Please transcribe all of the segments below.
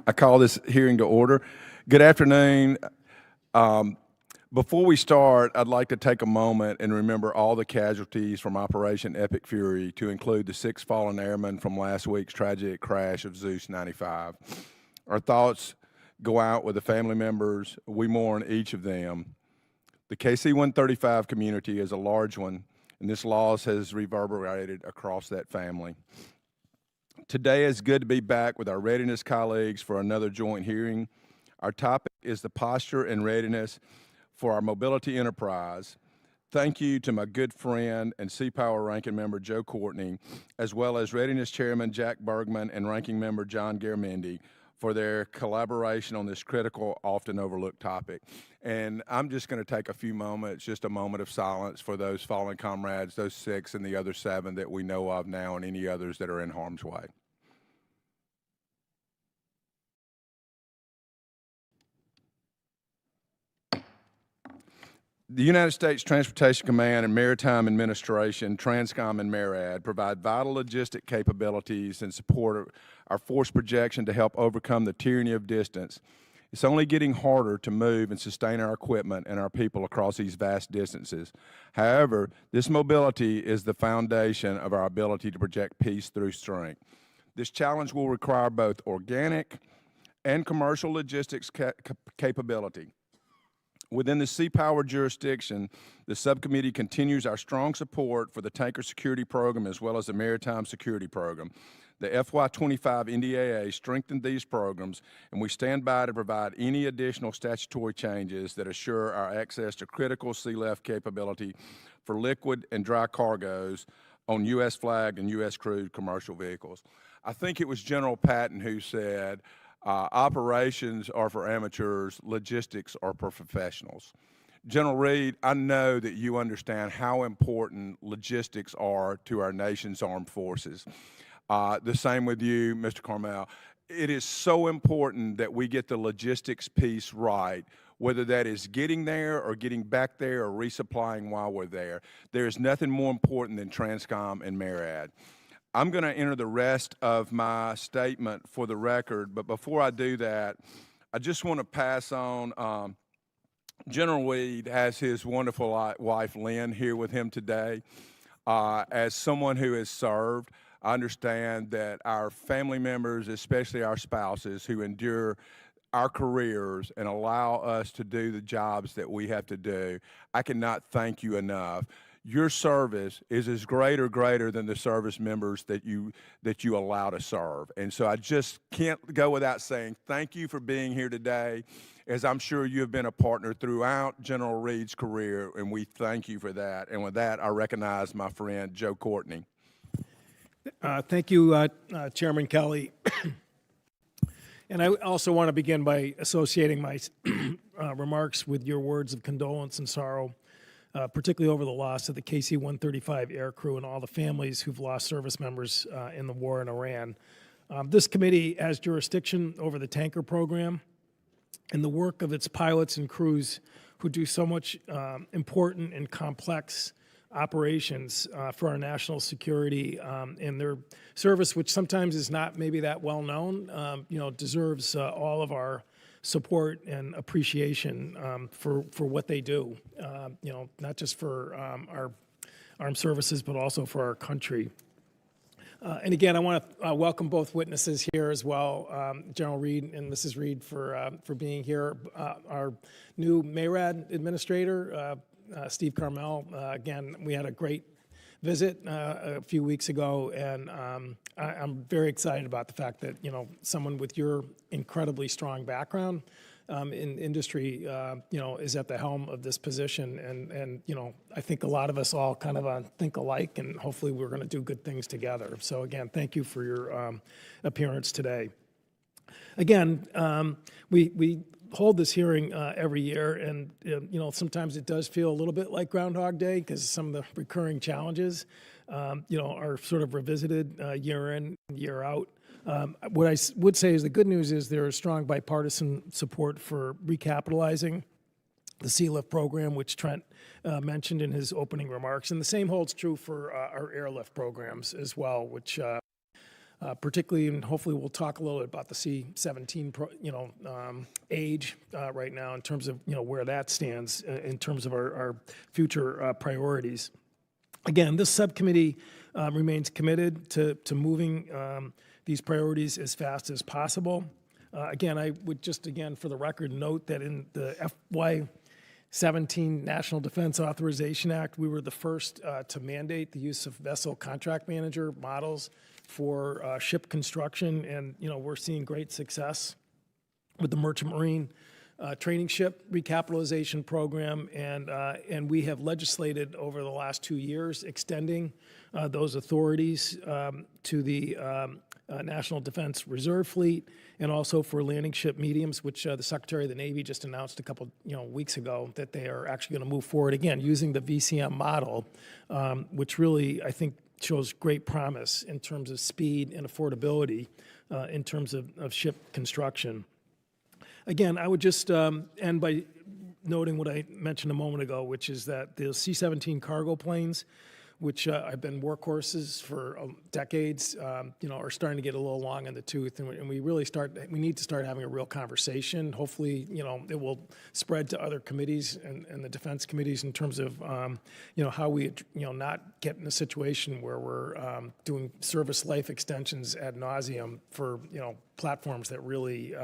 I call this hearing to order. Good afternoon. Before we start, I'd like to take a moment and remember all the casualties from Operation Epic Fury, to include the 6 fallen airmen from last week's tragic crash of Zeus 95. Our thoughts go out with the family members. We mourn each of them. The KC-135 community is a large one, and this loss has reverberated across that family. Today it's good to be back with our readiness colleagues for another joint hearing. Our topic is the posture and readiness for our mobility enterprise. Thank you to my good friend and Sea-Power Ranking Member Joe Courtney, as well as Readiness Chairman Jack Bergman and Ranking Member John Garamendi, for their collaboration on this critical, often overlooked topic. And I'm just going to take a few moments, just a moment of silence for those fallen comrades, those 6 and the other 7 that we know of now, and any others that are in harm's way. The United States Transportation Command and Maritime Administration, TRANSCOM and MARAD, provide vital logistic capabilities and support our force projection to help overcome the tyranny of distance. It's only getting harder to move and sustain our equipment and our people across these vast distances. However, this mobility is the foundation of our ability to project peace through strength. This challenge will require both organic and commercial logistics capability. Within the Sea-Power jurisdiction, the subcommittee continues our strong support for the Tanker Security Program as well as the Maritime Security Program. The FY25 NDAA strengthened these programs, and we stand by to provide any additional statutory changes that assure our access to critical sea-left capability for liquid and dry cargoes on U.S. flagged and U.S. crewed commercial vehicles. I think it was General Patton who said, operations are for amateurs, logistics are for professionals. General Reed, I know that you understand how important logistics are to our nation's armed forces. The same with you, Mr. Carmel. It is so important that we get the logistics piece right, whether that is getting there or getting back there or resupplying while we're there. There is nothing more important than TRANSCOM and MARAD. I'm going to enter the rest of my statement for the record, but before I do that, I just want to pass on, General Reed has his wonderful wife, Lynn, here with him today. As someone who has served, I understand that our family members, especially our spouses who endure our careers and allow us to do the jobs that we have to do, I cannot thank you enough. Your service is as great or greater than the service members that you allow to serve. And so I just can't go without saying thank you for being here today, as I'm sure you have been a partner throughout General Reed's career, and we thank you for that. And with that, I recognize my friend Joe Courtney. Thank you, Chairman Kelly. And I also want to begin by associating my remarks with your words of condolence and sorrow, particularly over the loss of the KC-135 air crew and all the families who've lost service members in the war in Iran. This committee has jurisdiction over the tanker program and the work of its pilots and crews who do so much important and complex operations for our national security, and their service, which sometimes is not maybe that well known, deserves all of our support and appreciation for what they do, not just for our armed services, but also for our country. And again, I want to welcome both witnesses here as well, General Reed and Mrs. Reed, for being here. Our new MARAD administrator, Steve Carmel. Again, we had a great visit a few weeks ago, and I'm very excited about the fact that someone with your incredibly strong background in industry, is at the helm of this position, and I think a lot of us all kind of think alike, and hopefully we're going to do good things together. So again, thank you for your appearance today. Again, we hold this hearing every year, and sometimes it does feel a little bit like Groundhog Day because some of the recurring challenges are sort of revisited year in, year out. What I would say is the good news is there is strong bipartisan support for recapitalizing the Sea-Lift program, which Trent mentioned in his opening remarks, and the same holds true for our airlift programs as well, which particularly, and hopefully we'll talk a little bit about the C-17 age right now in terms of where that stands in terms of our future priorities. Again, this subcommittee remains committed to moving these priorities as fast as possible. Again, I would just, again, for the record, note that in the FY17 National Defense Authorization Act, we were the first to mandate the use of vessel contract manager models for ship construction, and we're seeing great success with the Merchant Marine training ship recapitalization program, and we have legislated over the last 2 years extending those authorities to the National Defense Reserve Fleet, and also for landing ship mediums, which the Secretary of the Navy just announced a couple weeks ago that they are actually going to move forward again using the VCM model, which really I think shows great promise in terms of speed and affordability in terms of ship construction. Again, I would just end by noting what I mentioned a moment ago, which is that the C-17 cargo planes, which have been workhorses for decades, are starting to get a little long in the tooth, and we need to start having a real conversation. Hopefully, it will spread to other committees and the defense committees in terms of, how we, not get in a situation where we're doing service life extensions ad nauseum for, platforms that really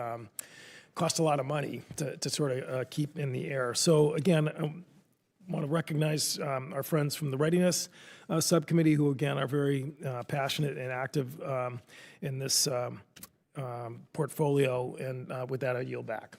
cost a lot of money to sort of keep in the air. So again, I want to recognize our friends from the Readiness Subcommittee, who again are very passionate and active in this portfolio. And with that, I yield back.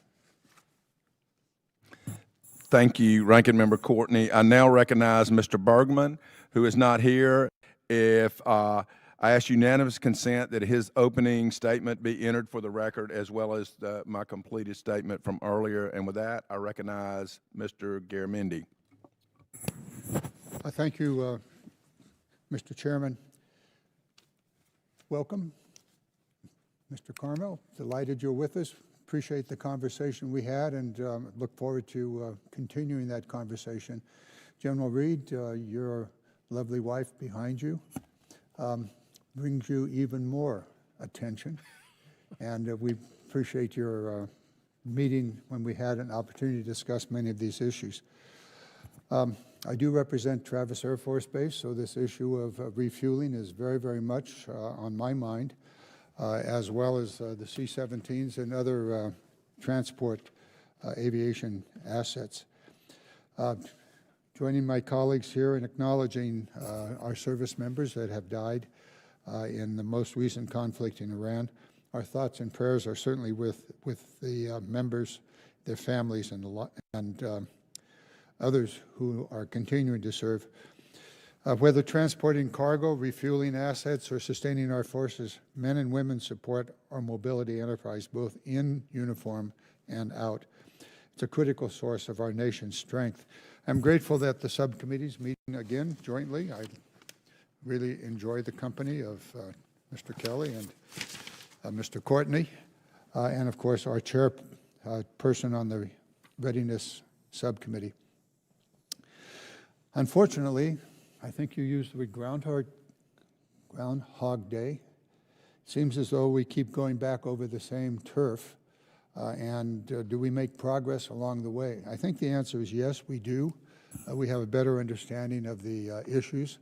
Thank you, Ranking Member Courtney. I now recognize Mr. Bergman, who is not here. If I ask unanimous consent that his opening statement be entered for the record, as well as my completed statement from earlier. And with that, I recognize Mr. Garamendi. Thank you, Mr. Chairman. Welcome, Mr. Carmel. Delighted you're with us. Appreciate the conversation we had, and look forward to continuing that conversation. General Reed, your lovely wife behind you brings you even more attention, and we appreciate your meeting when we had an opportunity to discuss many of these issues. I do represent Travis Air Force Base, so this issue of refueling is very, very much on my mind, as well as the C-17s and other transport aviation assets. Joining my colleagues here in acknowledging our service members that have died in the most recent conflict in Iran. Our thoughts and prayers are certainly with the members, their families, and others who are continuing to serve. Whether transporting cargo, refueling assets, or sustaining our forces, men and women support our mobility enterprise, both in uniform and out. It's a critical source of our nation's strength. I'm grateful that the subcommittee's meeting again jointly. I really enjoy the company of Mr. Kelly and Mr. Courtney, and of course our chairperson on the Readiness Subcommittee. Unfortunately, I think you used the word Groundhog Day. It seems as though we keep going back over the same turf, and do we make progress along the way? I think the answer is yes, we do. We have a better understanding of the issues.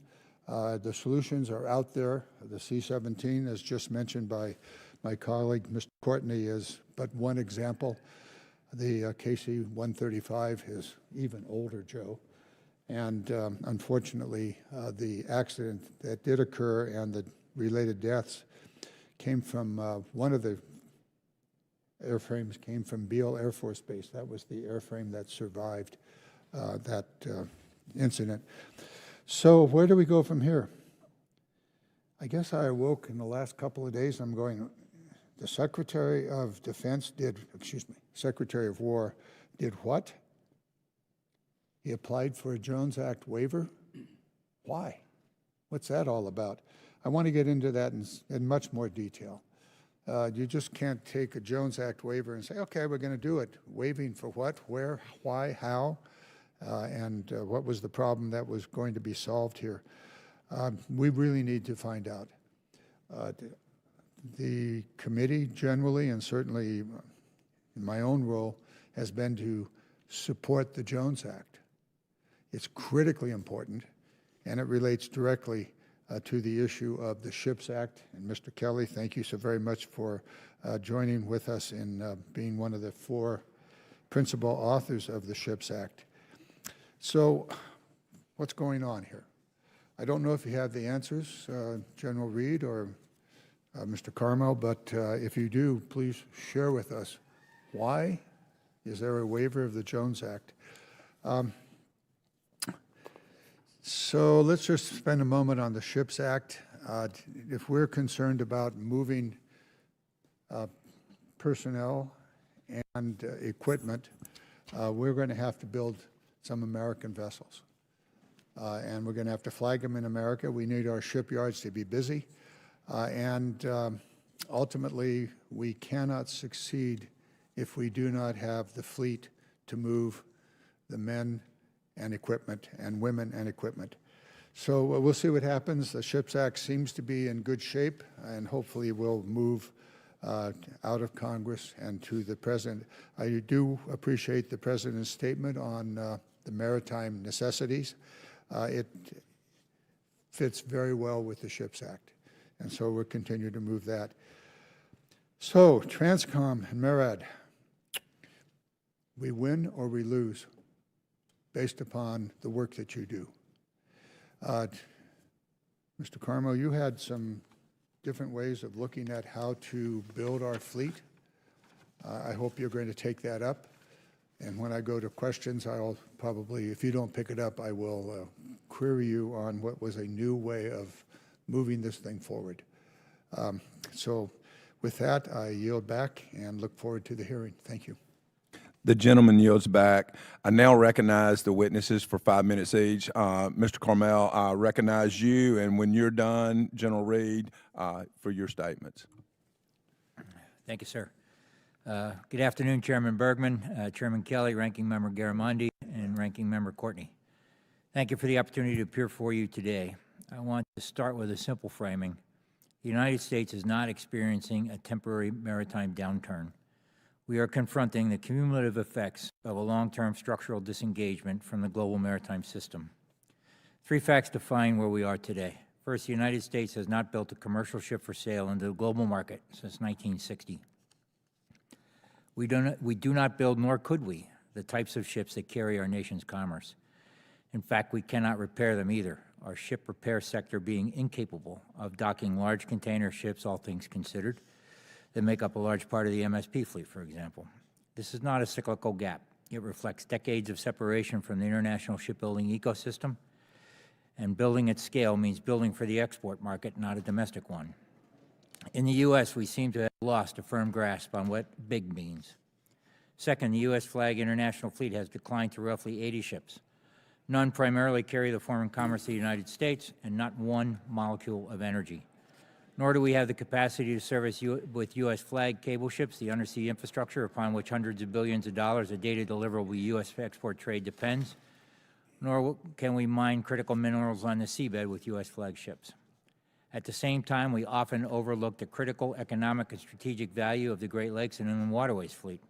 The solutions are out there. The C-17, as just mentioned by my colleague, Mr. Courtney, is but one example. The KC-135 is even older, Joe. And unfortunately, the accident that did occur and the related deaths came from one of the airframes came from Beale Air Force Base. That was the airframe that survived that incident. So where do we go from here? I guess I awoke in the last couple of days. I'm going, the Secretary of Secretary of War did what? He applied for a Jones Act waiver? Why? What's that all about? I want to get into that in much more detail. You just can't take a Jones Act waiver and say, okay, we're going to do it. Waiving for what, where, why, how, and what was the problem that was going to be solved here? We really need to find out. The committee generally, and certainly in my own role, has been to support the Jones Act. It's critically important, and it relates directly to the issue of the SHIPS Act. And Mr. Kelly, thank you so very much for joining with us in being one of the 4 principal authors of the SHIPS Act. So what's going on here? I don't know if you have the answers, General Reed or Mr. Carmel, but if you do, please share with us why is there a waiver of the Jones Act. So let's just spend a moment on the SHIPS Act. If we're concerned about moving personnel and equipment, we're going to have to build some American vessels. And we're going to have to flag them in America. We need our shipyards to be busy. And ultimately, we cannot succeed if we do not have the fleet to move the men and equipment and women and equipment. So we'll see what happens. The SHIPS Act seems to be in good shape, and hopefully will move out of Congress and to the President. I do appreciate the President's statement on the maritime necessities. It fits very well with the SHIPS Act, and so we'll continue to move that. So, Transcom and MARAD, we win or we lose based upon the work that you do. Mr. Carmel, you had some different ways of looking at how to build our fleet. I hope you're going to take that up. And when I go to questions, I'll probably, if you don't pick it up, I will query you on what was a new way of moving this thing forward. So with that, I yield back and look forward to the hearing. Thank you. The gentleman yields back. I now recognize the witnesses for 5 minutes each. Mr. Carmel, I recognize you, and when you're done, General Reed, for your statements. Thank you, sir. Good afternoon, Chairman Bergman, Chairman Kelly, Ranking Member Garamendi, and Ranking Member Courtney. Thank you for the opportunity to appear for you today. I want to start with a simple framing. The United States is not experiencing a temporary maritime downturn. We are confronting the cumulative effects of a long-term structural disengagement from the global maritime system. 3 facts define where we are today. First, the United States has not built a commercial ship for sale into the global market since 1960. We do not build, nor could we, the types of ships that carry our nation's commerce. In fact, we cannot repair them either, our ship repair sector being incapable of docking large container ships, all things considered, that make up a large part of the MSP fleet, for example. This is not a cyclical gap. It reflects decades of separation from the international shipbuilding ecosystem, and building at scale means building for the export market, not a domestic one. In the U.S., we seem to have lost a firm grasp on what big means. Second, the U.S. flag international fleet has declined to roughly 80 ships. None primarily carry the foreign commerce of the United States, and not one molecule of energy. Nor do we have the capacity to service with U.S. flag cable ships the undersea infrastructure upon which hundreds of billions of dollars a day to deliverable U.S. export trade depends. Nor can we mine critical minerals on the seabed with U.S. flagships. At the same time, we often overlook the critical economic and strategic value of the Great Lakes and Inland Waterways fleet,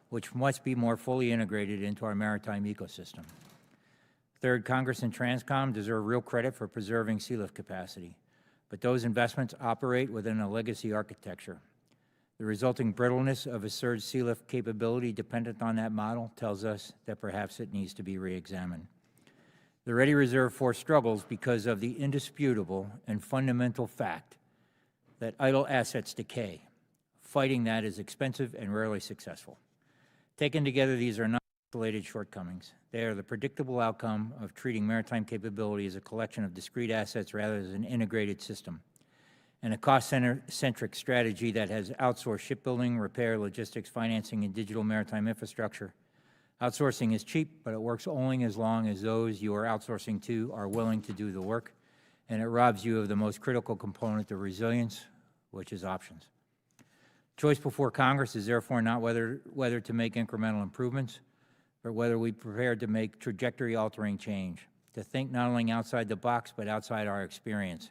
which must be more fully integrated into our maritime ecosystem. Third, Congress and Transcom deserve real credit for preserving sealift capacity, but those investments operate within a legacy architecture. The resulting brittleness of a surge sealift capability dependent on that model tells us that perhaps it needs to be re-examined. The Ready Reserve Force struggles because of the indisputable and fundamental fact that idle assets decay. Fighting that is expensive and rarely successful. Taken together, these are not isolated shortcomings. They are the predictable outcome of treating maritime capability as a collection of discrete assets rather than an integrated system, and a cost-centric strategy that has outsourced shipbuilding, repair, logistics, financing, and digital maritime infrastructure. Outsourcing is cheap, but it works only as long as those you are outsourcing to are willing to do the work, and it robs you of the most critical component of resilience, which is options. Choice before Congress is therefore not whether to make incremental improvements, but whether we're prepared to make trajectory-altering change, to think not only outside the box, but outside our experience.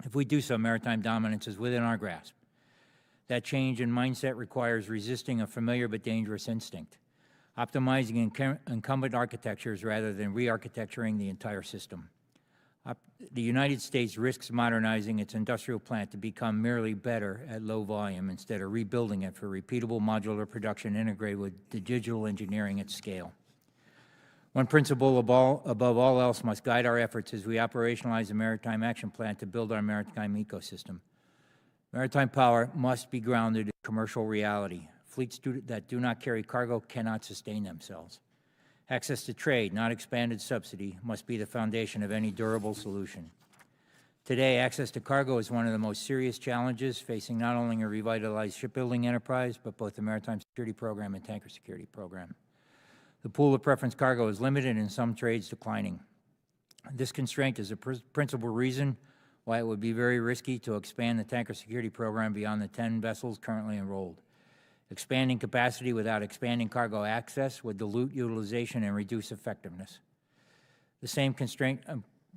If we do so, maritime dominance is within our grasp. That change in mindset requires resisting a familiar but dangerous instinct, optimizing incumbent architectures rather than re-architecturing the entire system. The United States risks modernizing its industrial plant to become merely better at low volume instead of rebuilding it for repeatable modular production integrated with the digital engineering at scale. One principle above all else must guide our efforts as we operationalize the Maritime Action Plan to build our maritime ecosystem. Maritime power must be grounded in commercial reality. Fleets that do not carry cargo cannot sustain themselves. Access to trade, not expanded subsidy, must be the foundation of any durable solution. Today, access to cargo is one of the most serious challenges facing not only a revitalized shipbuilding enterprise, but both the Maritime Security Program and Tanker Security Program. The pool of preference cargo is limited and some trades declining. This constraint is a principal reason why it would be very risky to expand the Tanker Security Program beyond the 10 vessels currently enrolled. Expanding capacity without expanding cargo access would dilute utilization and reduce effectiveness. The same constraint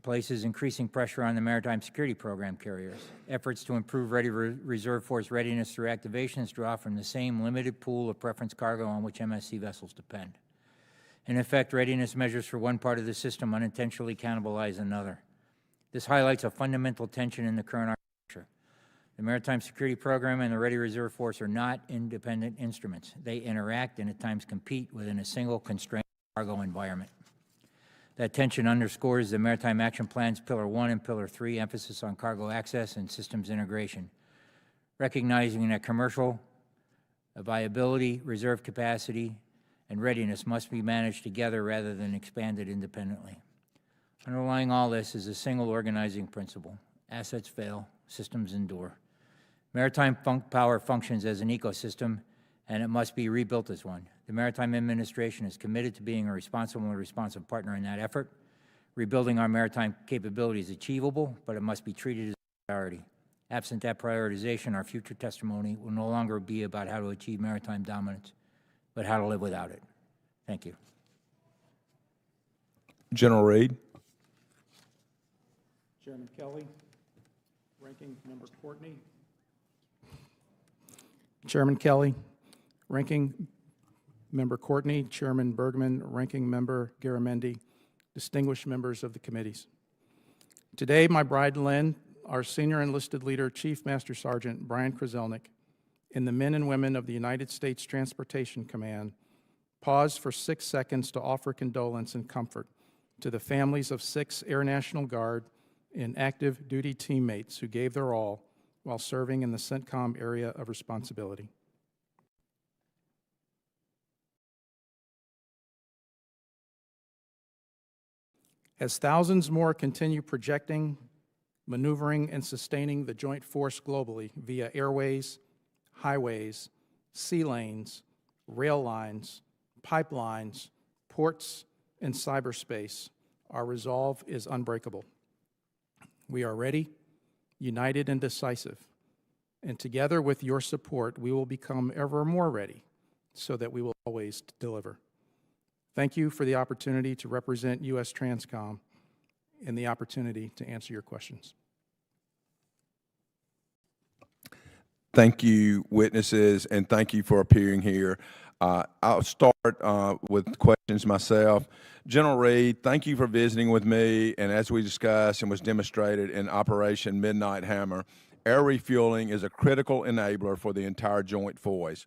places increasing pressure on the Maritime Security Program carriers. Efforts to improve reserve force readiness through activations draw from the same limited pool of preference cargo on which MSC vessels depend. In effect, readiness measures for one part of the system unintentionally cannibalize another. This highlights a fundamental tension in the current architecture. The Maritime Security Program and the Ready Reserve Force are not independent instruments. They interact and at times compete within a single constrained cargo environment. That tension underscores the Maritime Action Plan's Pillar 1 and Pillar 3 emphasis on cargo access and systems integration, recognizing that commercial viability, reserve capacity, and readiness must be managed together rather than expanded independently. Underlying all this is a single organizing principle. Assets fail, systems endure. Maritime power functions as an ecosystem, and it must be rebuilt as one. The Maritime Administration is committed to being a responsible and responsive partner in that effort. Rebuilding our maritime capability is achievable, but it must be treated as a priority. Absent that prioritization, our future testimony will no longer be about how to achieve maritime dominance, but how to live without it. Thank you. General Reed. Chairman Kelly, Ranking Member Courtney. Chairman Kelly, Ranking Member Courtney, Chairman Bergman, Ranking Member Garamendi, distinguished members of the committees. Today, my bride Lynn, our senior enlisted leader, Chief Master Sergeant Brian Krzelnik, and the men and women of the United States Transportation Command pause for 6 seconds to offer condolence and comfort to the families of 6 Air National Guard and active duty teammates who gave their all while serving in the CENTCOM area of responsibility. As thousands more continue projecting, maneuvering, and sustaining the joint force globally via airways, highways, sea lanes, rail lines, pipelines, ports, and cyberspace, our resolve is unbreakable. We are ready, united, and decisive, and together with your support, we will become ever more ready so that we will always deliver. Thank you for the opportunity to represent U.S. Transcom and the opportunity to answer your questions. Thank you, witnesses, and thank you for appearing here. I'll start with questions myself. General Reed, thank you for visiting with me, and as we discussed and was demonstrated in Operation Midnight Hammer, air refueling is a critical enabler for the entire joint force.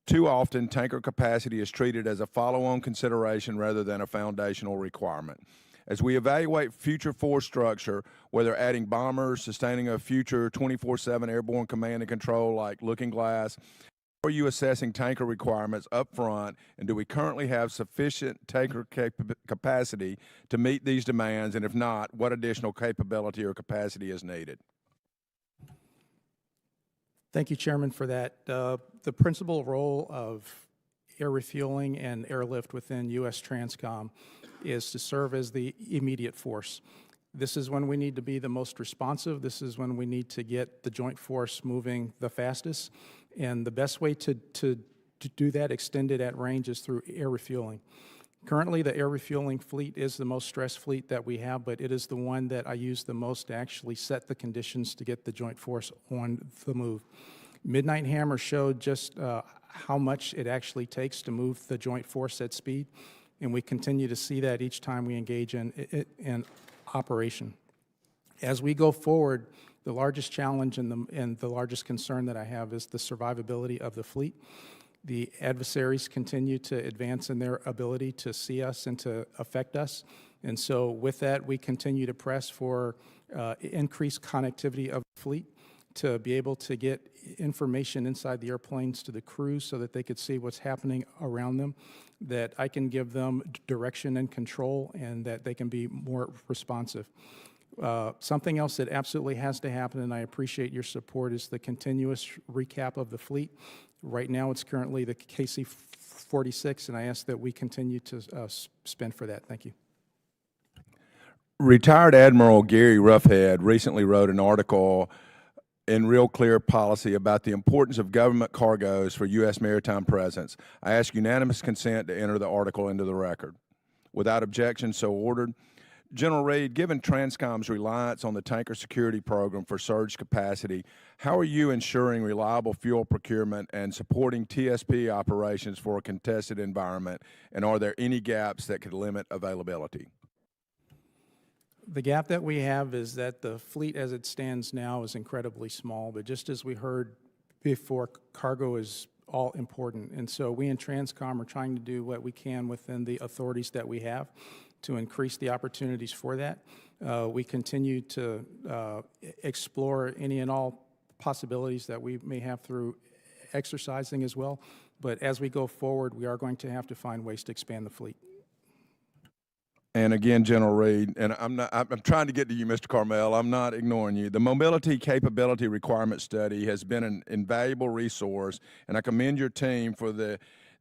Too often, tanker capacity is treated as a follow-on consideration rather than a foundational requirement. As we evaluate future force structure, whether adding bombers, sustaining a future 24/7 airborne command and control like Looking Glass, how are you assessing tanker requirements up front, and do we currently have sufficient tanker capacity to meet these demands, and if not, what additional capability or capacity is needed? Thank you, Chairman, for that. The principal role of air refueling and airlift within U.S. Transcom is to serve as the immediate force. This is when we need to be the most responsive. This is when we need to get the joint force moving the fastest. And the best way to do that extended at range is through air refueling. Currently, the air refueling fleet is the most stressed fleet that we have, but it is the one that I use the most to actually set the conditions to get the joint force on the move. Midnight Hammer showed just how much it actually takes to move the joint force at speed, and we continue to see that each time we engage in operation. As we go forward, the largest challenge and the largest concern that I have is the survivability of the fleet. The adversaries continue to advance in their ability to see us and to affect us. And so with that, we continue to press for increased connectivity of the fleet to be able to get information inside the airplanes to the crews so that they could see what's happening around them, that I can give them direction and control, and that they can be more responsive. Something else that absolutely has to happen, and I appreciate your support, is the continuous recap of the fleet. Right now, it's currently the KC-46, and I ask that we continue to spend for that. Thank you. Retired Admiral Gary Ruffhead recently wrote an article in Real Clear Policy about the importance of government cargoes for U.S. maritime presence. I ask unanimous consent to enter the article into the record. Without objection, so ordered. General Reed, given TRANSCOM's reliance on the tanker security program for surge capacity, how are you ensuring reliable fuel procurement and supporting TSP operations for a contested environment, and are there any gaps that could limit availability? The gap that we have is that the fleet as it stands now is incredibly small, but just as we heard before, cargo is all important. And so we in TRANSCOM are trying to do what we can within the authorities that we have to increase the opportunities for that. We continue to explore any and all possibilities that we may have through exercising as well. But as we go forward, we are going to have to find ways to expand the fleet. And again, General Reed, and I'm trying to get to you, Mr. Carmel. I'm not ignoring you. The Mobility Capability Requirement Study has been an invaluable resource, and I commend your team for the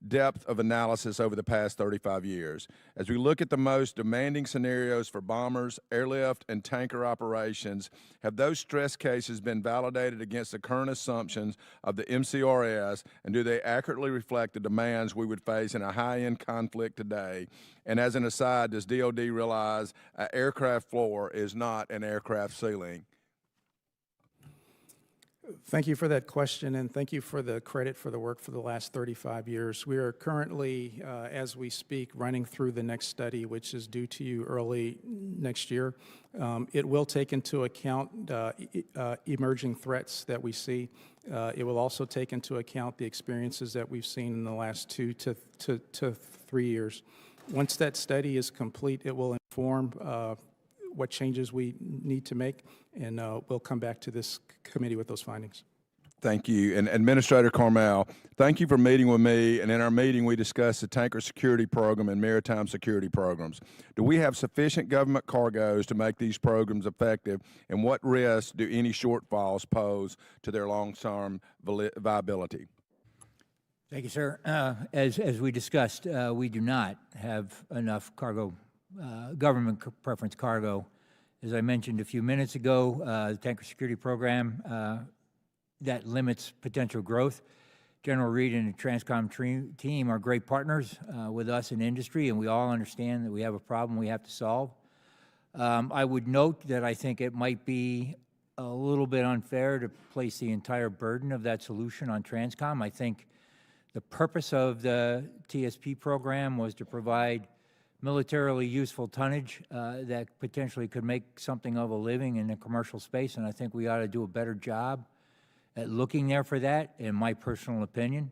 depth of analysis over the past 35 years. As we look at the most demanding scenarios for bombers, airlift, and tanker operations, have those stress cases been validated against the current assumptions of the MCRS, and do they accurately reflect the demands we would face in a high-end conflict today? And as an aside, does DOD realize an aircraft floor is not an aircraft ceiling? Thank you for that question, and thank you for the credit for the work for the last 35 years. We are currently, as we speak, running through the next study, which is due to you early next year. It will take into account emerging threats that we see. It will also take into account the experiences that we've seen in the last 2 to 3 years. Once that study is complete, it will inform what changes we need to make, and we'll come back to this committee with those findings. Thank you. And Administrator Carmel, thank you for meeting with me. And in our meeting, we discussed the tanker security program and maritime security programs. Do we have sufficient government cargoes to make these programs effective? And what risks do any shortfalls pose to their long-term viability? Thank you, sir. As we discussed, we do not have enough cargo, government preference cargo. As I mentioned a few minutes ago, the tanker security program that limits potential growth. General Reed and the TRANSCOM team are great partners with us in industry, and we all understand that we have a problem we have to solve. I would note that I think it might be a little bit unfair to place the entire burden of that solution on TRANSCOM. I think the purpose of the TSP program was to provide militarily useful tonnage that potentially could make something of a living in the commercial space, and I think we ought to do a better job at looking there for that, in my personal opinion.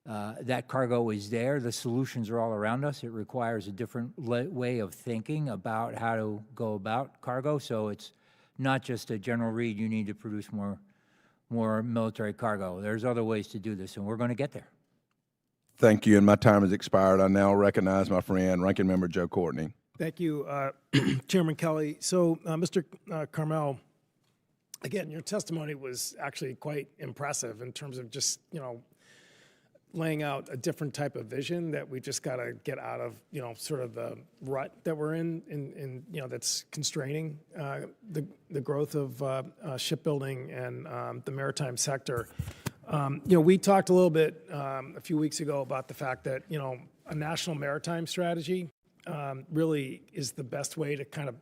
That cargo is there. The solutions are all around us. It requires a different way of thinking about how to go about cargo, so it's not just a General Reed, you need to produce more military cargo. There's other ways to do this, and we're going to get there. Thank you, and my time has expired. I now recognize my friend, Ranking Member Joe Courtney. Thank you, Chairman Kelly. So, Mr. Carmel, again, your testimony was actually quite impressive in terms of just, laying out a different type of vision that we just got to get out of, sort of the rut that we're in that's constraining the growth of shipbuilding and the maritime sector. We talked a little bit a few weeks ago about the fact that, a national maritime strategy really is the best way to kind of,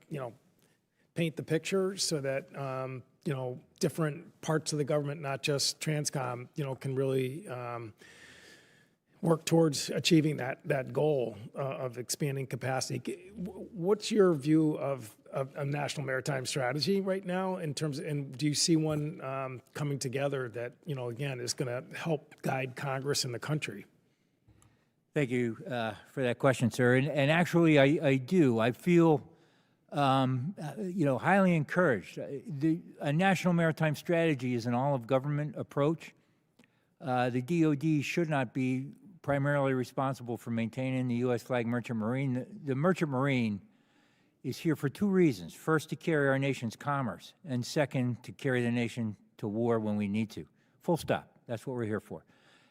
paint the picture so that, different parts of the government, not just Transcom, can really work towards achieving that goal of expanding capacity. What's your view of a national maritime strategy right now in terms of, and do you see one coming together that, again, is going to help guide Congress and the country? Thank you for that question, sir. And actually, I do. I feel, highly encouraged. A national maritime strategy is an all-of-government approach. The DoD should not be primarily responsible for maintaining the U.S. flag merchant marine. The merchant marine is here for two reasons. First, to carry our nation's commerce, and second, to carry the nation to war when we need to. Full stop. That's what we're here for.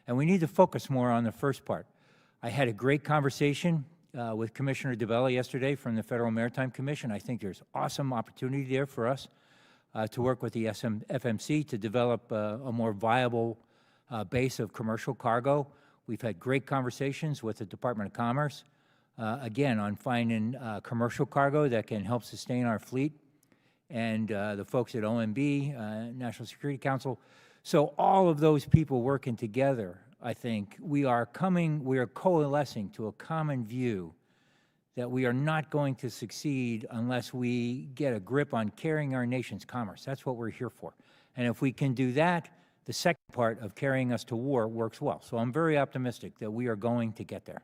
And we need to focus more on the first part. I had a great conversation with Commissioner DeBella yesterday from the Federal Maritime Commission. I think there's awesome opportunity there for us to work with the FMC to develop a more viable base of commercial cargo. We've had great conversations with the Department of Commerce, again, on finding commercial cargo that can help sustain our fleet, and the folks at OMB, National Security Council. So all of those people working together, I think, we are coalescing to a common view that we are not going to succeed unless we get a grip on carrying our nation's commerce. That's what we're here for. And if we can do that, the second part of carrying us to war works well. So I'm very optimistic that we are going to get there.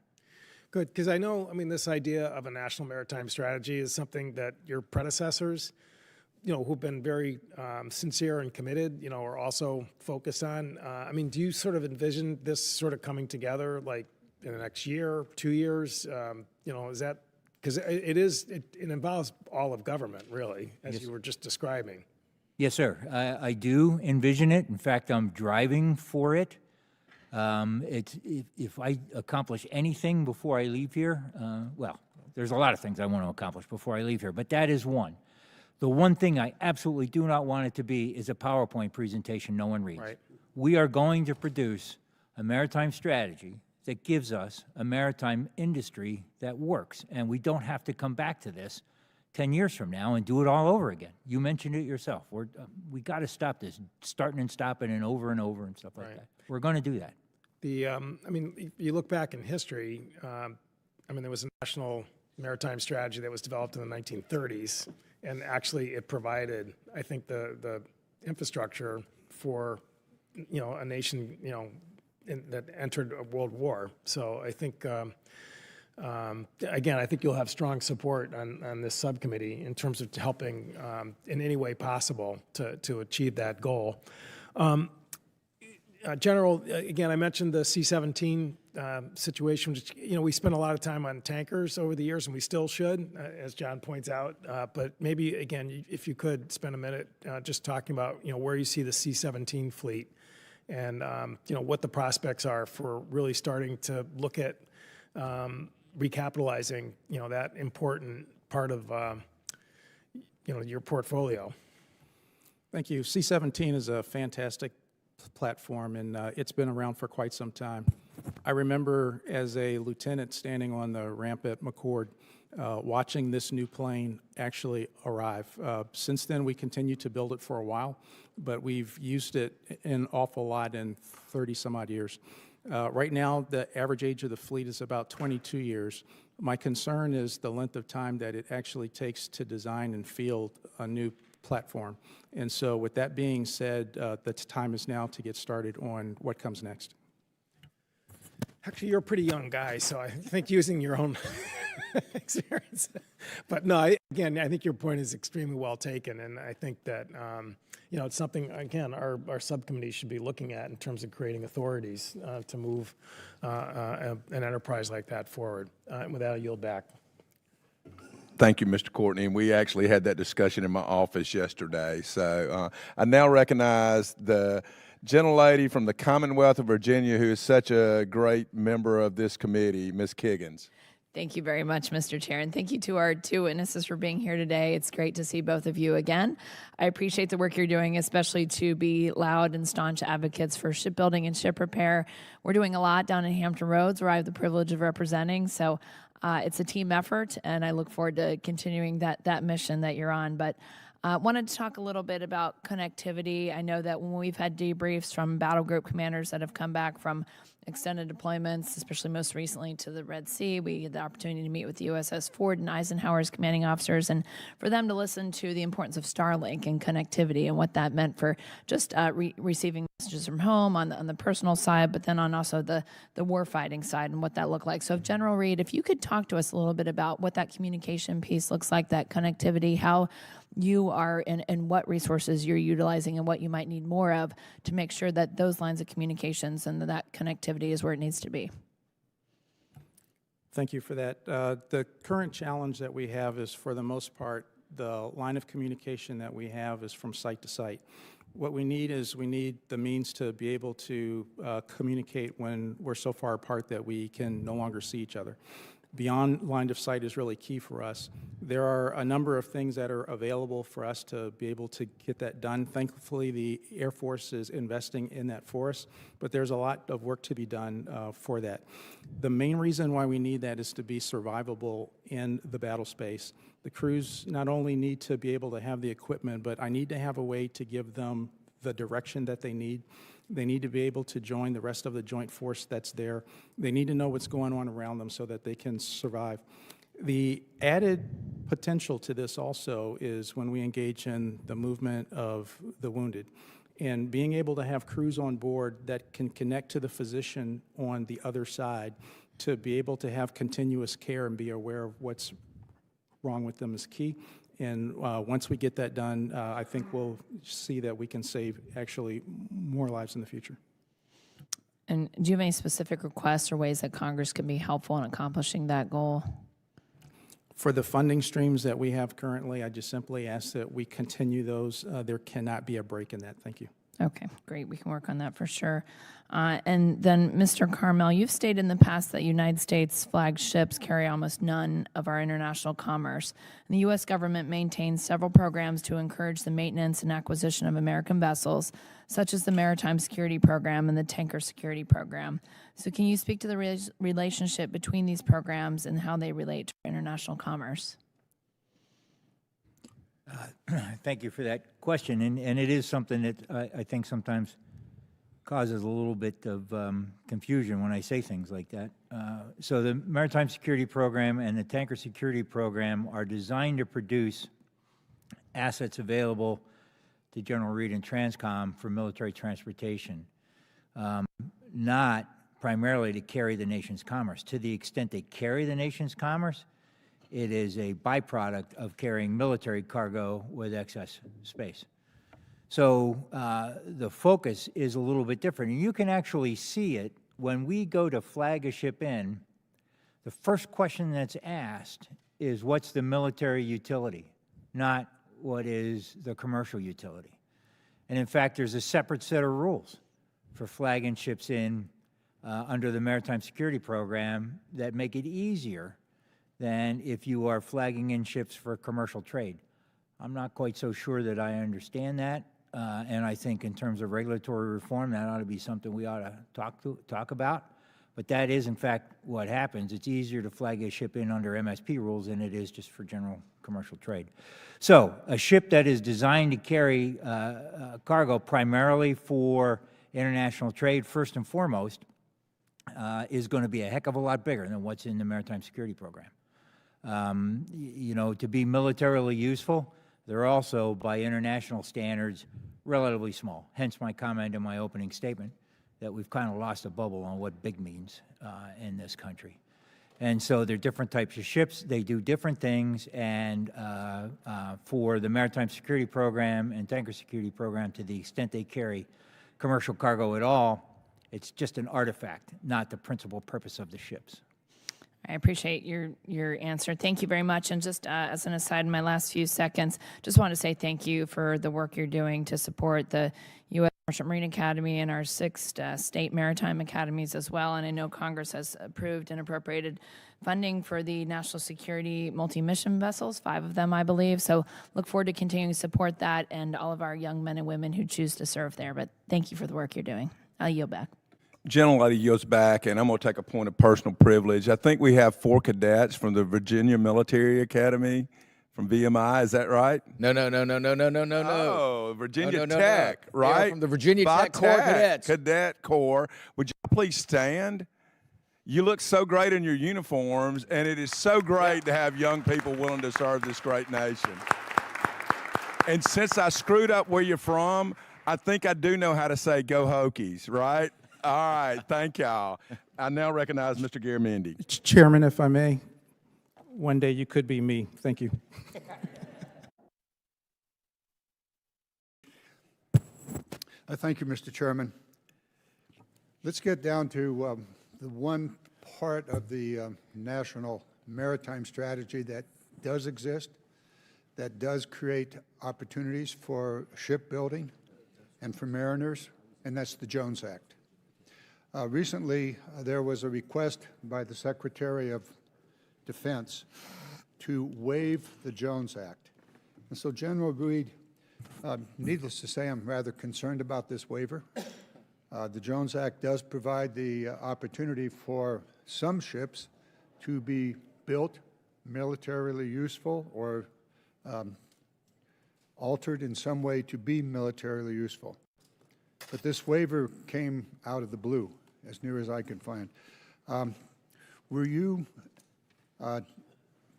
Good, because I know, this idea of a national maritime strategy is something that your predecessors, who've been very sincere and committed, are also focused on. Do you sort of envision this sort of coming together, like in the next year, 2 years? Is that, because it involves all of government, really, as you were just describing. Yes, sir. I do envision it. In fact, I'm driving for it. If I accomplish anything before I leave here, well, there's a lot of things I want to accomplish before I leave here, but that is one. The one thing I absolutely do not want it to be is a PowerPoint presentation no one reads. Right. We are going to produce a maritime strategy that gives us a maritime industry that works, and we don't have to come back to this 10 years from now and do it all over again. You mentioned it yourself. We got to stop this starting and stopping and over and stuff like that. We're going to do that. You look back in history, there was a national maritime strategy that was developed in the 1930s, and actually it provided, I think, the infrastructure for, a nation, that entered a world war. So I think, again, I think you'll have strong support on this subcommittee in terms of helping in any way possible to achieve that goal. General, again, I mentioned the C-17 situation, which, we spent a lot of time on tankers over the years, and we still should, as John points out. But maybe, again, if you could spend a minute just talking about, where you see the C-17 fleet and, what the prospects are for really starting to look at recapitalizing, that important part of, your portfolio. Thank you. C-17 is a fantastic platform, and it's been around for quite some time. I remember as a lieutenant standing on the ramp at McCord, watching this new plane actually arrive. Since then, we continued to build it for a while, but we've used it an awful lot in 30-some-odd years. Right now, the average age of the fleet is about 22 years. My concern is the length of time that it actually takes to design and field a new platform. And so with that being said, the time is now to get started on what comes next. Actually, you're a pretty young guy, so I think using your own experience. But no, I think your point is extremely well taken, and I think that it's something, again, our subcommittee should be looking at in terms of creating authorities to move an enterprise like that forward. With that, I'll yield back. Thank you, Mr. Courtney. And we actually had that discussion in my office yesterday. So I now recognize the gentlelady from the Commonwealth of Virginia, who is such a great member of this committee, Ms. Kiggins. Thank you very much, Mr. Chair, and thank you to our two witnesses for being here today. It's great to see both of you again. I appreciate the work you're doing, especially to be loud and staunch advocates for shipbuilding and ship repair. We're doing a lot down in Hampton Roads, where I have the privilege of representing, so it's a team effort, and I look forward to continuing that mission that you're on. But Wanted to talk a little bit about connectivity. I know that when we've had debriefs from battle group commanders that have come back from extended deployments, especially most recently to the Red Sea, we had the opportunity to meet with the USS Ford and Eisenhower's commanding officers, and for them to listen to the importance of Starlink and connectivity and what that meant for just receiving messages from home on the personal side, but then on also the warfighting side and what that looked like. So General Reed, if you could talk to us a little bit about what that communication piece looks like, that connectivity, how you are and what resources you're utilizing and what you might need more of to make sure that those lines of communications and that connectivity is where it needs to be. Thank you for that. The current challenge that we have is, for the most part, the line of communication that we have is from site to site. What we need is the means to be able to communicate when we're so far apart that we can no longer see each other. Beyond line of sight is really key for us. There are a number of things that are available for us to be able to get that done. Thankfully, the Air Force is investing in that for us, but there's a lot of work to be done for that. The main reason why we need that is to be survivable in the battle space. The crews not only need to be able to have the equipment, but I need to have a way to give them the direction that they need. They need to be able to join the rest of the joint force that's there. They need to know what's going on around them so that they can survive. The added potential to this also is when we engage in the movement of the wounded, and being able to have crews on board that can connect to the physician on the other side to be able to have continuous care and be aware of what's wrong with them is key. And once we get that done, I think we'll see that we can save actually more lives in the future. And do you have any specific requests or ways that Congress can be helpful in accomplishing that goal? For the funding streams that we have currently, I just simply ask that we continue those. There cannot be a break in that. Thank you. Okay, great. We can work on that for sure. And then, Mr. Carmel, you've stated in the past that United States flagged ships carry almost none of our international commerce. And the U.S. government maintains several programs to encourage the maintenance and acquisition of American vessels, such as the Maritime Security Program and the Tanker Security Program. So can you speak to the relationship between these programs and how they relate to international commerce? Thank you for that question, and it is something that I think sometimes causes a little bit of confusion when I say things like that. So the Maritime Security Program and the Tanker Security Program are designed to produce assets available to General Reed and Transcom for military transportation, not primarily to carry the nation's commerce. To the extent they carry the nation's commerce, it is a byproduct of carrying military cargo with excess space. So the focus is a little bit different. And you can actually see it when we go to flag a ship in. The first question that's asked is, what's the military utility, not what is the commercial utility. And in fact, there's a separate set of rules for flagging ships in under the Maritime Security Program that make it easier than if you are flagging in ships for commercial trade. I'm not quite so sure that I understand that, and I think in terms of regulatory reform, that ought to be something we ought to talk about. But that is, in fact, what happens. It's easier to flag a ship in under MSP rules than it is just for general commercial trade. So a ship that is designed to carry cargo primarily for international trade, first and foremost, is going to be a heck of a lot bigger than what's in the Maritime Security Program. You know, to be militarily useful, they're also, by international standards, relatively small. Hence my comment in my opening statement that we've kind of lost a bubble on what big means in this country. And so they're different types of ships. They do different things. And for the Maritime Security Program and Tanker Security Program, to the extent they carry commercial cargo at all, it's just an artifact, not the principal purpose of the ships. I appreciate your answer. Thank you very much. And just as an aside, in my last few seconds, just want to say thank you for the work you're doing to support the U.S. Merchant Marine Academy and our 6 state maritime academies as well. And I know Congress has approved and appropriated funding for the national security multi-mission vessels, 5 of them, I believe. So look forward to continuing to support that and all of our young men and women who choose to serve there. But thank you for the work you're doing. I'll yield back. Gentlelady yields back, and I'm going to take a point of personal privilege. I think we have 4 cadets from the Virginia Military Academy From VMI, is that right? No. Oh, Virginia No. Tech, Yeah, right? from the Virginia Tech Corps Cadets. Cadet Corps. Would you please stand? You look so great in your uniforms, and it is so great to have young people willing to serve this great nation. And since I screwed up where you're from, I think I do know how to say "Go Hokies," right? All right, thank y'all. I now recognize Mr. Garamendi. Chairman, if I may, one day you could be me. Thank you. Thank you, Mr. Chairman. Let's get down to the one part of the national maritime strategy that does exist, that does create opportunities for shipbuilding and for mariners, and that's the Jones Act. Recently, there was a request by the Secretary of Defense to waive the Jones Act. And so, General Reed, needless to say, I'm rather concerned about this waiver. The Jones Act does provide the opportunity for some ships to be built militarily useful or altered in some way to be militarily useful. But this waiver came out of the blue, as near as I can find. Were you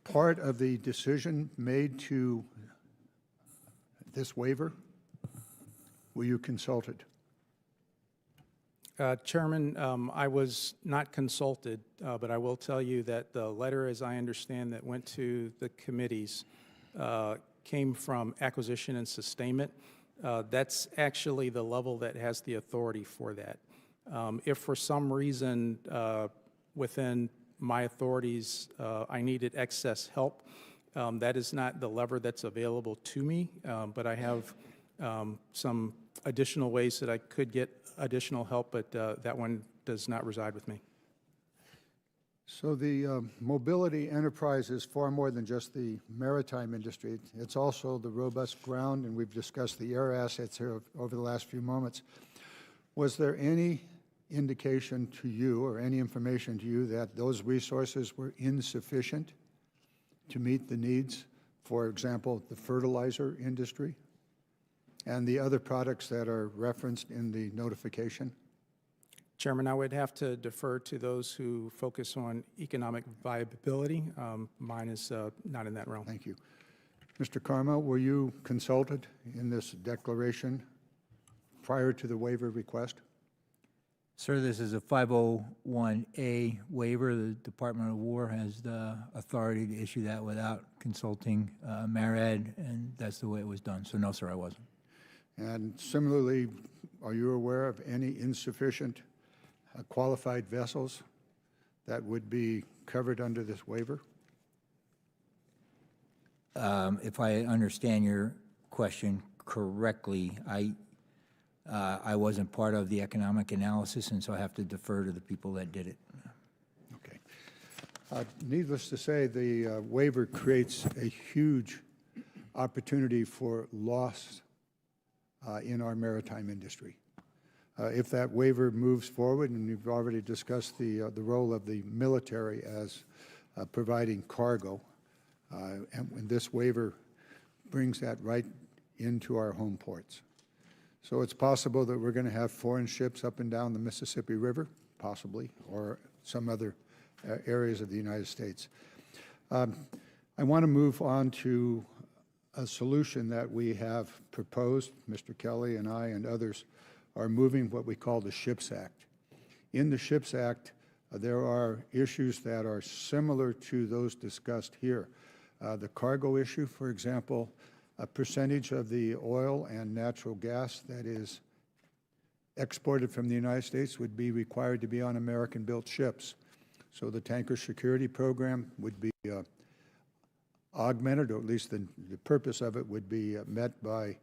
part of the decision made to this waiver? Were you consulted? Chairman, I was not consulted, but I will tell you that the letter, as I understand, that went to the committees came from acquisition and sustainment. That's actually the level that has the authority for that. If for some reason within my authorities I needed excess help, that is not the lever that's available to me, but I have some additional ways that I could get additional help, but that one does not reside with me. So the mobility enterprise is far more than just the maritime industry. It's also the robust ground, and we've discussed the air assets here over the last few moments. Was there any indication to you or any information to you that those resources were insufficient to meet the needs, for example, the fertilizer industry and the other products that are referenced in the notification? Chairman, I would have to defer to those who focus on economic viability. Mine is not in that realm. Thank you. Mr. Karma, were you consulted in this declaration prior to the waiver request? Sir, this is a 501A waiver. The Department of War has the authority to issue that without consulting MARAD, and that's the way it was done. So no, sir, I wasn't. And similarly, are you aware of any insufficient qualified vessels that would be covered under this waiver? If I understand your question correctly, I wasn't part of the economic analysis, and so I have to defer to the people that did it. Okay. Needless to say, the waiver creates a huge opportunity for loss in our maritime industry. If that waiver moves forward, and you've already discussed the role of the military as providing cargo, and when this waiver brings that right into our home ports. So it's possible that we're going to have foreign ships up and down the Mississippi River, possibly, or some other areas of the United States. I want to move on to a solution that we have proposed. Mr. Kelly and I and others are moving what we call the SHIPS Act. In the SHIPS Act, there are issues that are similar to those discussed here. The cargo issue, for example, a percentage of the oil and natural gas that is exported from the United States would be required to be on American-built ships. So the tanker security program would be augmented, or at least the purpose of it would be met by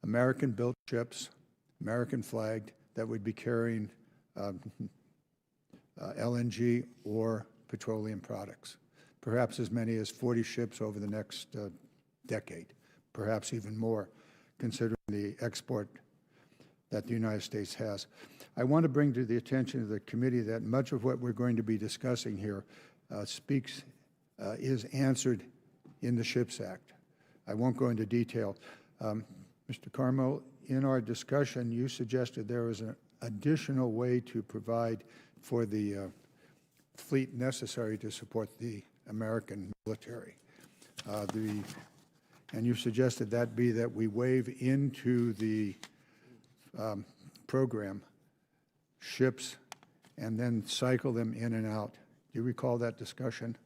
American-built ships, American-flagged, that would be carrying LNG or petroleum products. Perhaps as many as 40 ships over the next decade, perhaps even more, considering the export that the United States has. I want to bring to the attention of the committee that much of what we're going to be discussing here is answered in the SHIPS Act. I won't go into detail. Mr. Carmel, in our discussion, you suggested there was an additional way to provide for the fleet necessary to support the American military. And you suggested that be that we waive into the program ships and then cycle them in and out. Do you recall that discussion?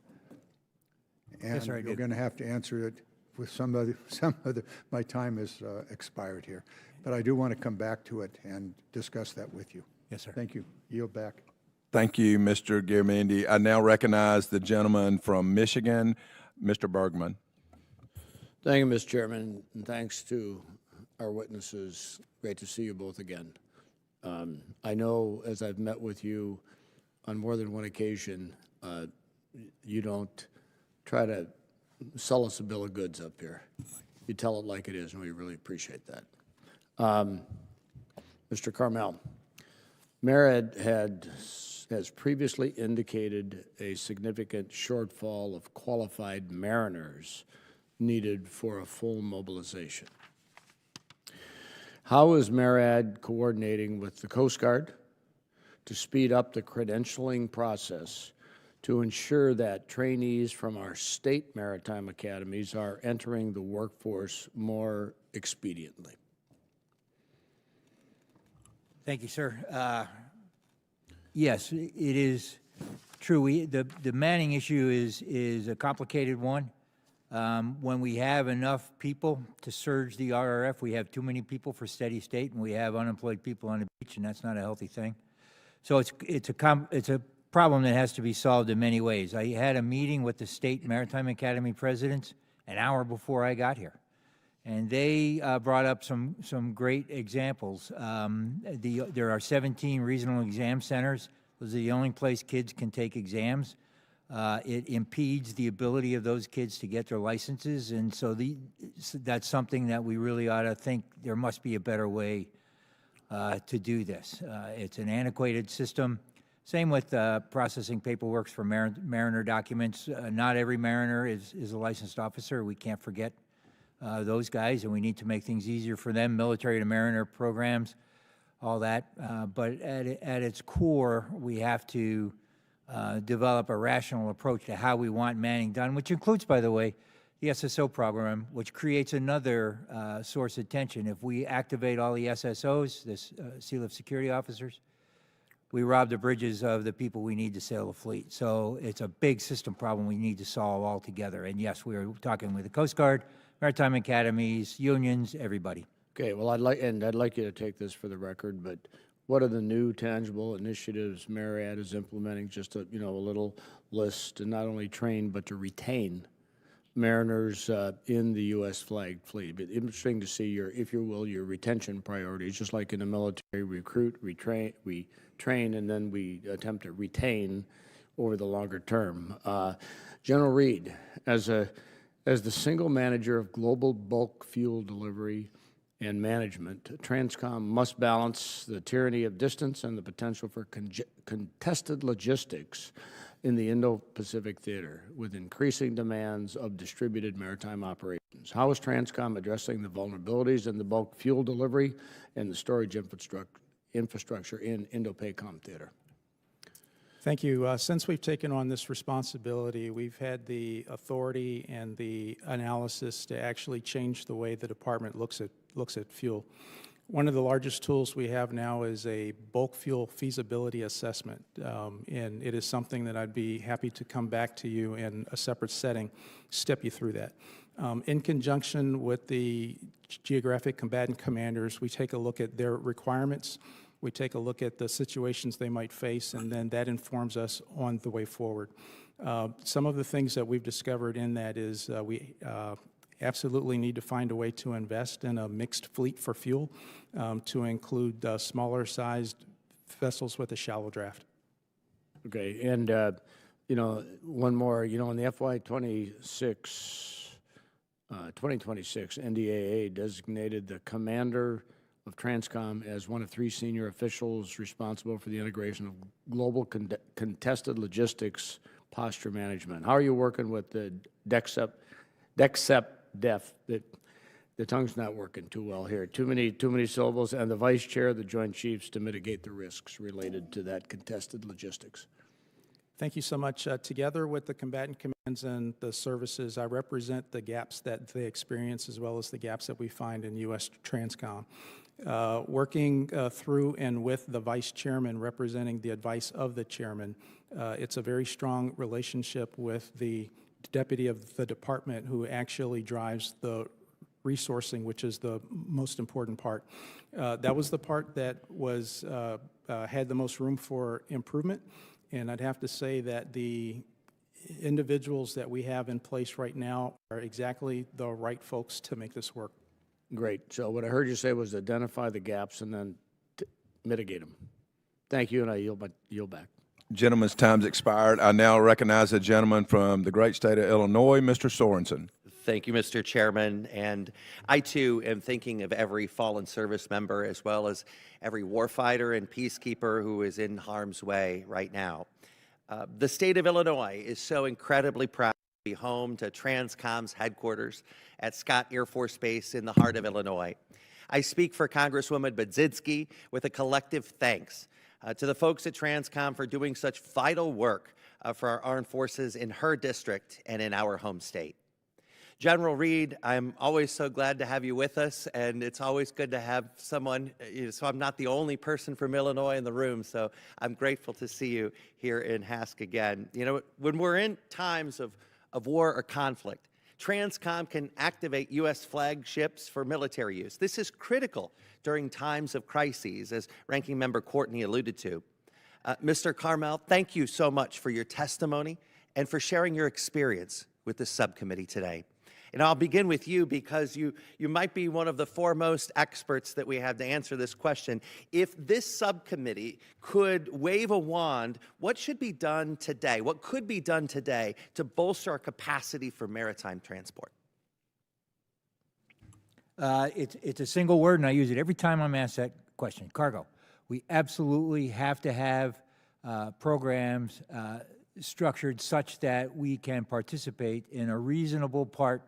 And Yes, sir, I you're do. going to have to answer it with some other, my time has expired here. But I do want to come back to it and discuss that with you. Yes, sir. Thank you. Yield back. Thank you, Mr. Garamendi. I now recognize the gentleman from Michigan, Mr. Bergman. Thank you, Mr. Chairman, and thanks to our witnesses. Great to see you both again. I know, as I've met with you on more than one occasion, you don't try to sell us a bill of goods up here. You tell it like it is, and we really appreciate that. Mr. Carmel, MARAD has previously indicated a significant shortfall of qualified mariners needed for a full mobilization. How is MARAD coordinating with the Coast Guard to speed up the credentialing process to ensure that trainees from our state maritime academies are entering the workforce more expediently? Thank you, sir. Yes, it is true. The manning issue is a complicated one. When we have enough people to surge the RRF, we have too many people for steady state, and we have unemployed people on the beach, and that's not a healthy thing. So it's a problem that has to be solved in many ways. I had a meeting with the State Maritime Academy presidents an hour before I got here, and they brought up some great examples. There are 17 regional exam centers. Those are the only place kids can take exams. It impedes the ability of those kids to get their licenses, and so that's something that we really ought to think there must be a better way to do this. It's an antiquated system. Same with processing paperwork for mariner documents. Not every mariner is a licensed officer. We can't forget those guys, and we need to make things easier for them, military to mariner programs, all that. But at its core, we have to develop a rational approach to how we want manning done, which includes, by the way, the SSO program, which creates another source of tension. If we activate all the SSOs, this SEALIFT security officers, we rob the bridges of the people we need to sail the fleet. So it's a big system problem we need to solve all together. And yes, we are talking with the Coast Guard, maritime academies, unions, everybody. Okay, well, I'd like you to take this for the record, but what are the new tangible initiatives MARAD is implementing? Just a little list to not only train but to retain mariners in the U.S. flagged fleet. It'd be interesting to see your, if you will, your retention priorities, just like in the military: recruit, we train, and then we attempt to retain over the longer term. General Reed, as the single manager of global bulk fuel delivery and management, TRANSCOM must balance the tyranny of distance and the potential for contested logistics in the Indo-Pacific theater with increasing demands of distributed maritime operations. How is TRANSCOM addressing the vulnerabilities in the bulk fuel delivery and the storage infrastructure in Indo-PACOM theater? Thank you. Since we've taken on this responsibility, we've had the authority and the analysis to actually change the way the department looks at fuel. One of the largest tools we have now is a bulk fuel feasibility assessment, and it is something that I'd be happy to come back to you in a separate setting, step you through that. In conjunction with the geographic combatant commanders, we take a look at their requirements, we take a look at the situations they might face, and then that informs us on the way forward. Some of the things that we've discovered in that is we absolutely need to find a way to invest in a mixed fleet for fuel to include smaller sized vessels with a shallow draft. Okay, and one more, in the FY 2026, NDAA designated the commander of TRANSCOM as one of 3 senior officials responsible for the integration of global contested logistics posture management. How are you working with the DEXEP deaf, that the tongue's not working too well here. Too many syllables, and the Vice Chair of the Joint Chiefs to mitigate the risks related to that contested logistics. Thank you so much. Together with the combatant commands and the services, I represent the gaps that they experience as well as the gaps that we find in U.S. Transcom. Working through and with the Vice Chairman representing the advice of the Chairman, it's a very strong relationship with the Deputy of the Department who actually drives the resourcing, which is the most important part. That was the part that was had the most room for improvement, and I'd have to say that the individuals that we have in place right now are exactly the right folks to make this work. Great. So what I heard you say was identify the gaps and then mitigate them. Thank you, and I yield back. Gentleman's time's expired. I now recognize the gentleman from the great state of Illinois, Mr. Sorensen. Thank you, Mr. Chairman. And I, too, am thinking of every fallen service member as well as every warfighter and peacekeeper who is in harm's way right now. The state of Illinois is so incredibly proud to be home to Transcom's headquarters at Scott Air Force Base in the heart of Illinois. I speak for Congresswoman Budzinski with a collective thanks to the folks at Transcom for doing such vital work for our armed forces in her district and in our home state. General Reed, I'm always so glad to have you with us, and it's always good to have someone, so I'm not the only person from Illinois in the room, so I'm grateful to see you here in HASC again. You know, when we're in times of war or conflict, Transcom can activate U.S. flagships for military use. This is critical during times of crises, as Ranking Member Courtney alluded to. Mr. Carmel, thank you so much for your testimony and for sharing your experience with the subcommittee today. And I'll begin with you because you might be one of the foremost experts that we have to answer this question. If this subcommittee could wave a wand, what should be done today? What could be done today to bolster our capacity for maritime transport? It's a single word, and I use it every time I'm asked that question: cargo. We absolutely have to have programs structured such that we can participate in a reasonable part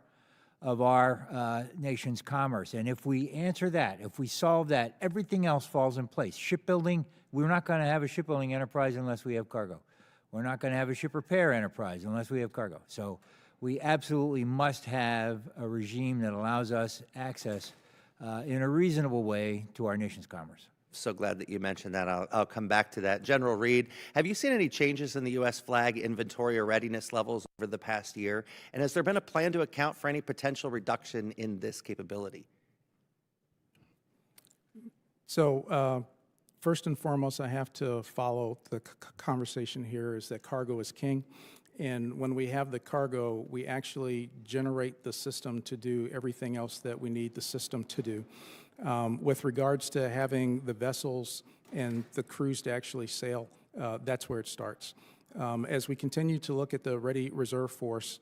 of our nation's commerce. And if we answer that, if we solve that, everything else falls in place. Shipbuilding, we're not going to have a shipbuilding enterprise unless we have cargo. We're not going to have a ship repair enterprise unless we have cargo. So we absolutely must have a regime that allows us access in a reasonable way to our nation's commerce. So glad that you mentioned that. I'll come back to that. General Reed, have you seen any changes in the U.S. flag inventory or readiness levels over the past year? And has there been a plan to account for any potential reduction in this capability? So first and foremost, I have to follow the conversation here is that cargo is king. And when we have the cargo, we actually generate the system to do everything else that we need the system to do. With regards to having the vessels and the crews to actually sail, that's where it starts. As we continue to look at the Ready Reserve Force,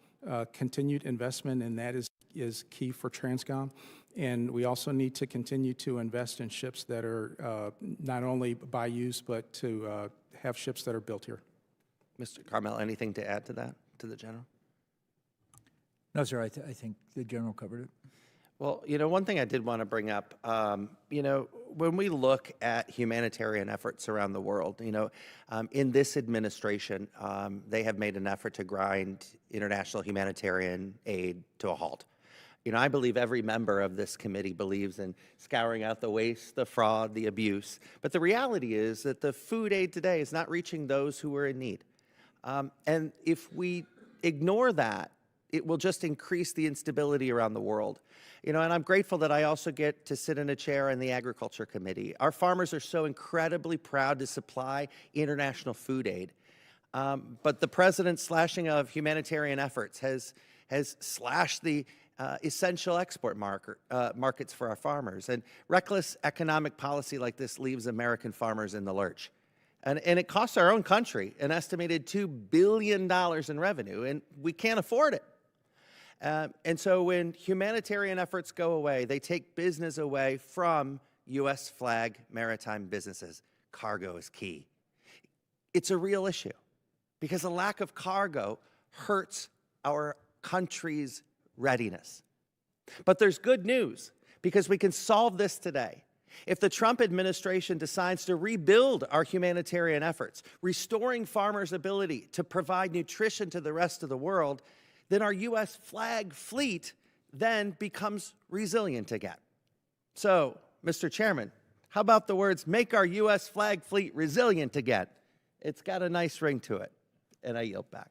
continued investment in that is key for Transcom. And we also need to continue to invest in ships that are not only by use, but to have ships that are built here. Mr. Carmel, anything to add to that, to the General? No, sir, I think the General covered it. Well, you know, one thing I did want to bring up, you know, when we look at humanitarian efforts around the world, you know, in this administration, they have made an effort to grind international humanitarian aid to a halt. You know, I believe every member of this committee believes in scouring out the waste, the fraud, the abuse. But the reality is that the food aid today is not reaching those who are in need. And if we ignore that, it will just increase the instability around the world. You know, and I'm grateful that I also get to sit in a chair in the Agriculture Committee. Our farmers are so incredibly proud to supply international food aid. But the president's slashing of humanitarian efforts has slashed the essential export markets for our farmers. And reckless economic policy like this leaves American farmers in the lurch. And it costs our own country an estimated $2 billion in revenue, and we can't afford it. And so when humanitarian efforts go away, they take business away from U.S. flag maritime businesses. Cargo is key. It's a real issue because a lack of cargo hurts our country's readiness. But there's good news, because we can solve this today. If the Trump administration decides to rebuild our humanitarian efforts, restoring farmers' ability to provide nutrition to the rest of the world, then our U.S. flag fleet then becomes resilient again. So, Mr. Chairman, how about the words, make our U.S. flag fleet resilient again? It's got a nice ring to it, and I yield back.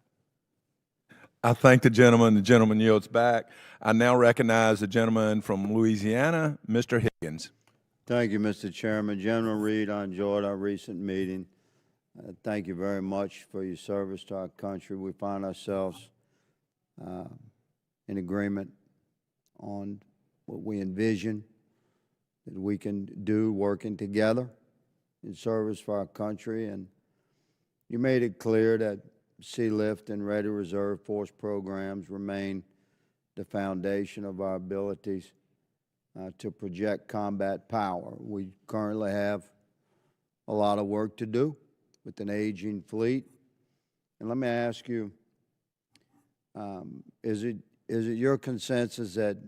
I thank the gentleman. The gentleman yields back. I now recognize the gentleman from Louisiana, Mr. Higgins. Thank you, Mr. Chairman. General Reed, I enjoyed our recent meeting. Thank you very much for your service to our country. We find ourselves in agreement on what we envision that we can do working together in service for our country. And you made it clear that Sea Lift and Ready Reserve Force programs remain the foundation of our abilities to project combat power. We currently have a lot of work to do with an aging fleet. And let me ask you, is it your consensus that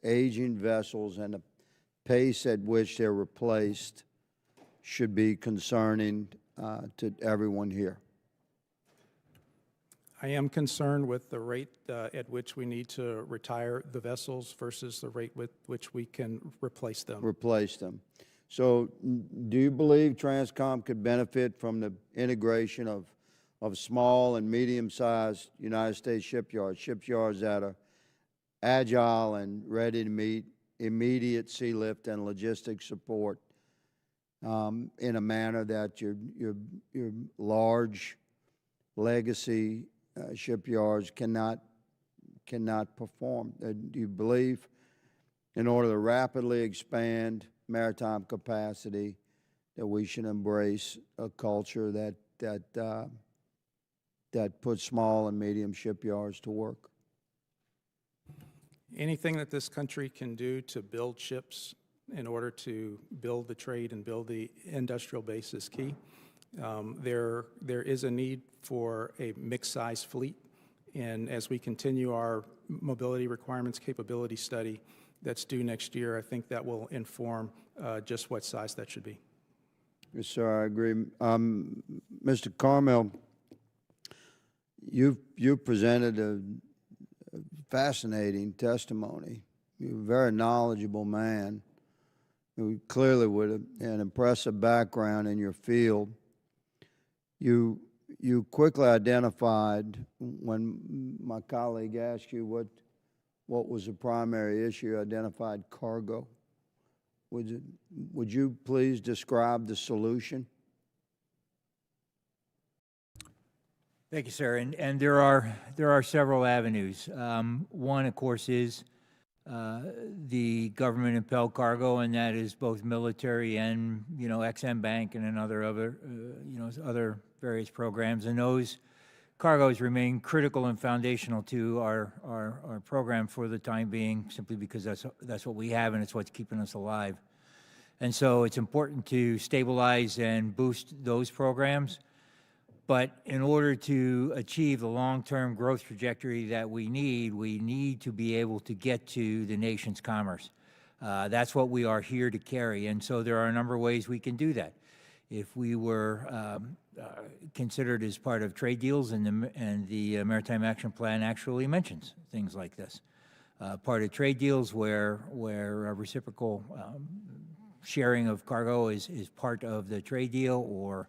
aging vessels and the pace at which they're replaced should be concerning to everyone here? I am concerned with the rate at which we need to retire the vessels versus the rate with which we can replace them. Replace them. So do you believe Transcom could benefit from the integration of small and medium-sized United States shipyards that are agile and ready to meet immediate sea lift and logistics support in a manner that your large legacy shipyards cannot perform? Do you believe in order to rapidly expand maritime capacity that we should embrace a culture that puts small and medium shipyards to work? Anything that this country can do to build ships in order to build the trade and build the industrial base is key. There is a need for a mixed-size fleet, and as we continue our mobility requirements capability study that's due next year, I think that will inform just what size that should be. Yes, sir, I agree. Mr. Carmel, you presented a fascinating testimony. You're a very knowledgeable man, clearly with an impressive background in your field. You quickly identified, when my colleague asked you what was the primary issue, identified cargo. Would you please describe the solution? Thank you, sir. And there are several avenues. One, of course, is the government-impelled cargo, and that is both military and XM Bank and other various programs. And those cargoes remain critical and foundational to our program for the time being, simply because that's what we have, and it's what's keeping us alive. And so it's important to stabilize and boost those programs. But in order to achieve the long-term growth trajectory that we need to be able to get to the nation's commerce. That's what we are here to carry, and so there are a number of ways we can do that. If we were considered as part of trade deals, and the Maritime Action Plan actually mentions things like this. Part of trade deals where reciprocal sharing of cargo is part of the trade deal, or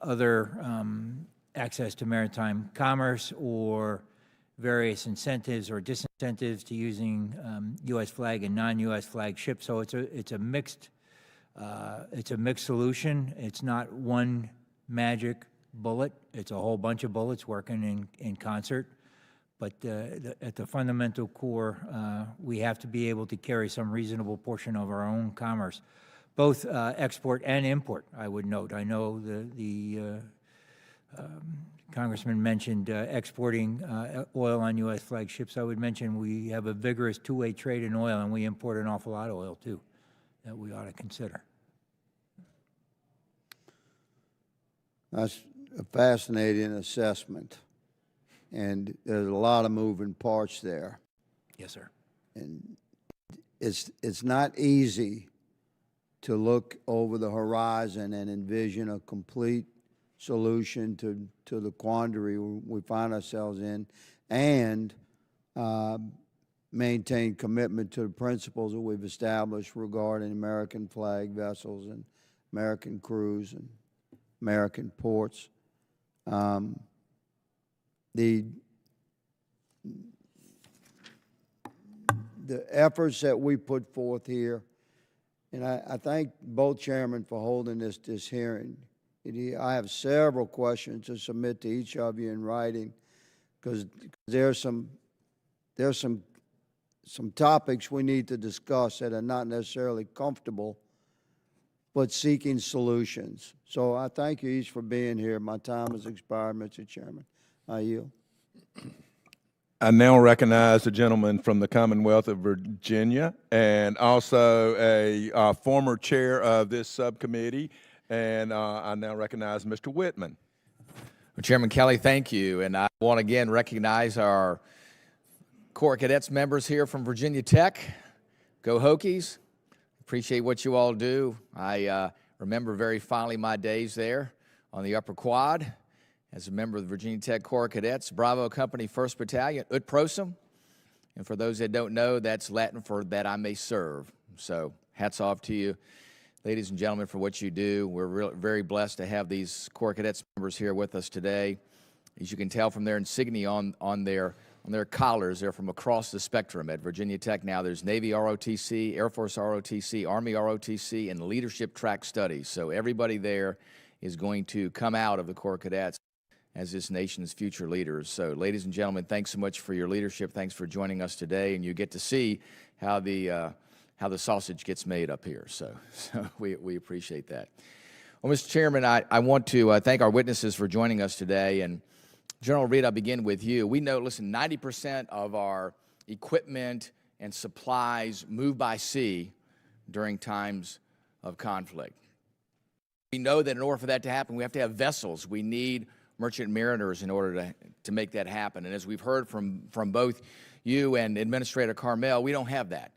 other access to maritime commerce, or various incentives or disincentives to using U.S. flag and non-U.S. flag ships. So it's a mixed solution. It's not one magic bullet. It's a whole bunch of bullets working in concert. But at the fundamental core, we have to be able to carry some reasonable portion of our own commerce, both export and import, I would note. I know the Congressman mentioned exporting oil on U.S. flagships. I would mention we have a vigorous two-way trade in oil, and we import an awful lot of oil, too, that we ought to consider. That's a fascinating assessment, and there's a lot of moving parts there. Yes, sir. And it's not easy to look over the horizon and envision a complete solution to the quandary we find ourselves in, and maintain commitment to the principles that we've established regarding American flag vessels and American crews and American ports. The efforts that we put forth here, and I thank both chairmen for holding this hearing. I have several questions to submit to each of you in writing, because there's some topics we need to discuss that are not necessarily comfortable, but seeking solutions. So I thank you each for being here. My time has expired, Mr. Chairman. I yield. I now recognize the gentleman from the Commonwealth of Virginia, and also a former chair of this subcommittee, and I now recognize Mr. Whitman. Well, Chairman Kelly, thank you, and I want to again recognize our Corps Cadets members here from Virginia Tech. Go Hokies. Appreciate what you all do. I remember very fondly my days there on the Upper Quad as a member of the Virginia Tech Corps Cadets, Bravo Company, 1st Battalion, Ut Prosum. And for those that don't know, that's Latin for that I may serve. So hats off to you, ladies and gentlemen, for what you do. We're very blessed to have these Corps Cadets members here with us today. As you can tell from their insignia on their collars, they're from across the spectrum. At Virginia Tech now, there's Navy ROTC, Air Force ROTC, Army ROTC, and Leadership Track Studies. So everybody there is going to come out of the Corps Cadets as this nation's future leaders. So ladies and gentlemen, thanks so much for your leadership. Thanks for joining us today, and you get to see how the sausage gets made up here. So we appreciate that. Well, Mr. Chairman, I want to thank our witnesses for joining us today. And General Reed, I'll begin with you. We know, listen, 90% of our equipment and supplies move by sea during times of conflict. We know that in order for that to happen, we have to have vessels. We need merchant mariners in order to make that happen. And as we've heard from both you and Administrator Carmel, we don't have that.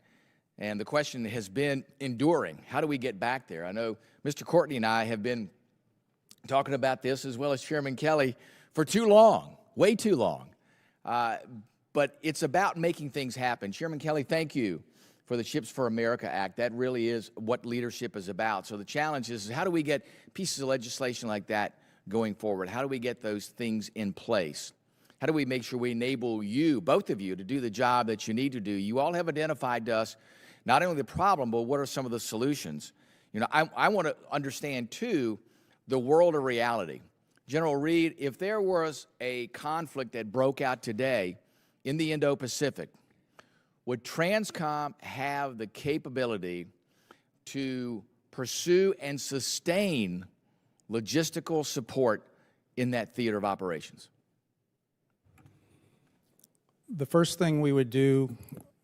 And the question has been enduring. How do we get back there? I know Mr. Courtney and I have been talking about this, as well as Chairman Kelly, for too long, way too long. But it's about making things happen. Chairman Kelly, thank you for the Ships for America Act. That really is what leadership is about. So the challenge is how do we get pieces of legislation like that going forward? How do we get those things in place? How do we make sure we enable you, both of you, to do the job that you need to do? You all have identified to us not only the problem, but what are some of the solutions? You know, I want to understand, too, the world of reality. General Reed, if there was a conflict that broke out today in the Indo-Pacific, would TRANSCOM have the capability to pursue and sustain logistical support in that theater of operations? The first thing we would do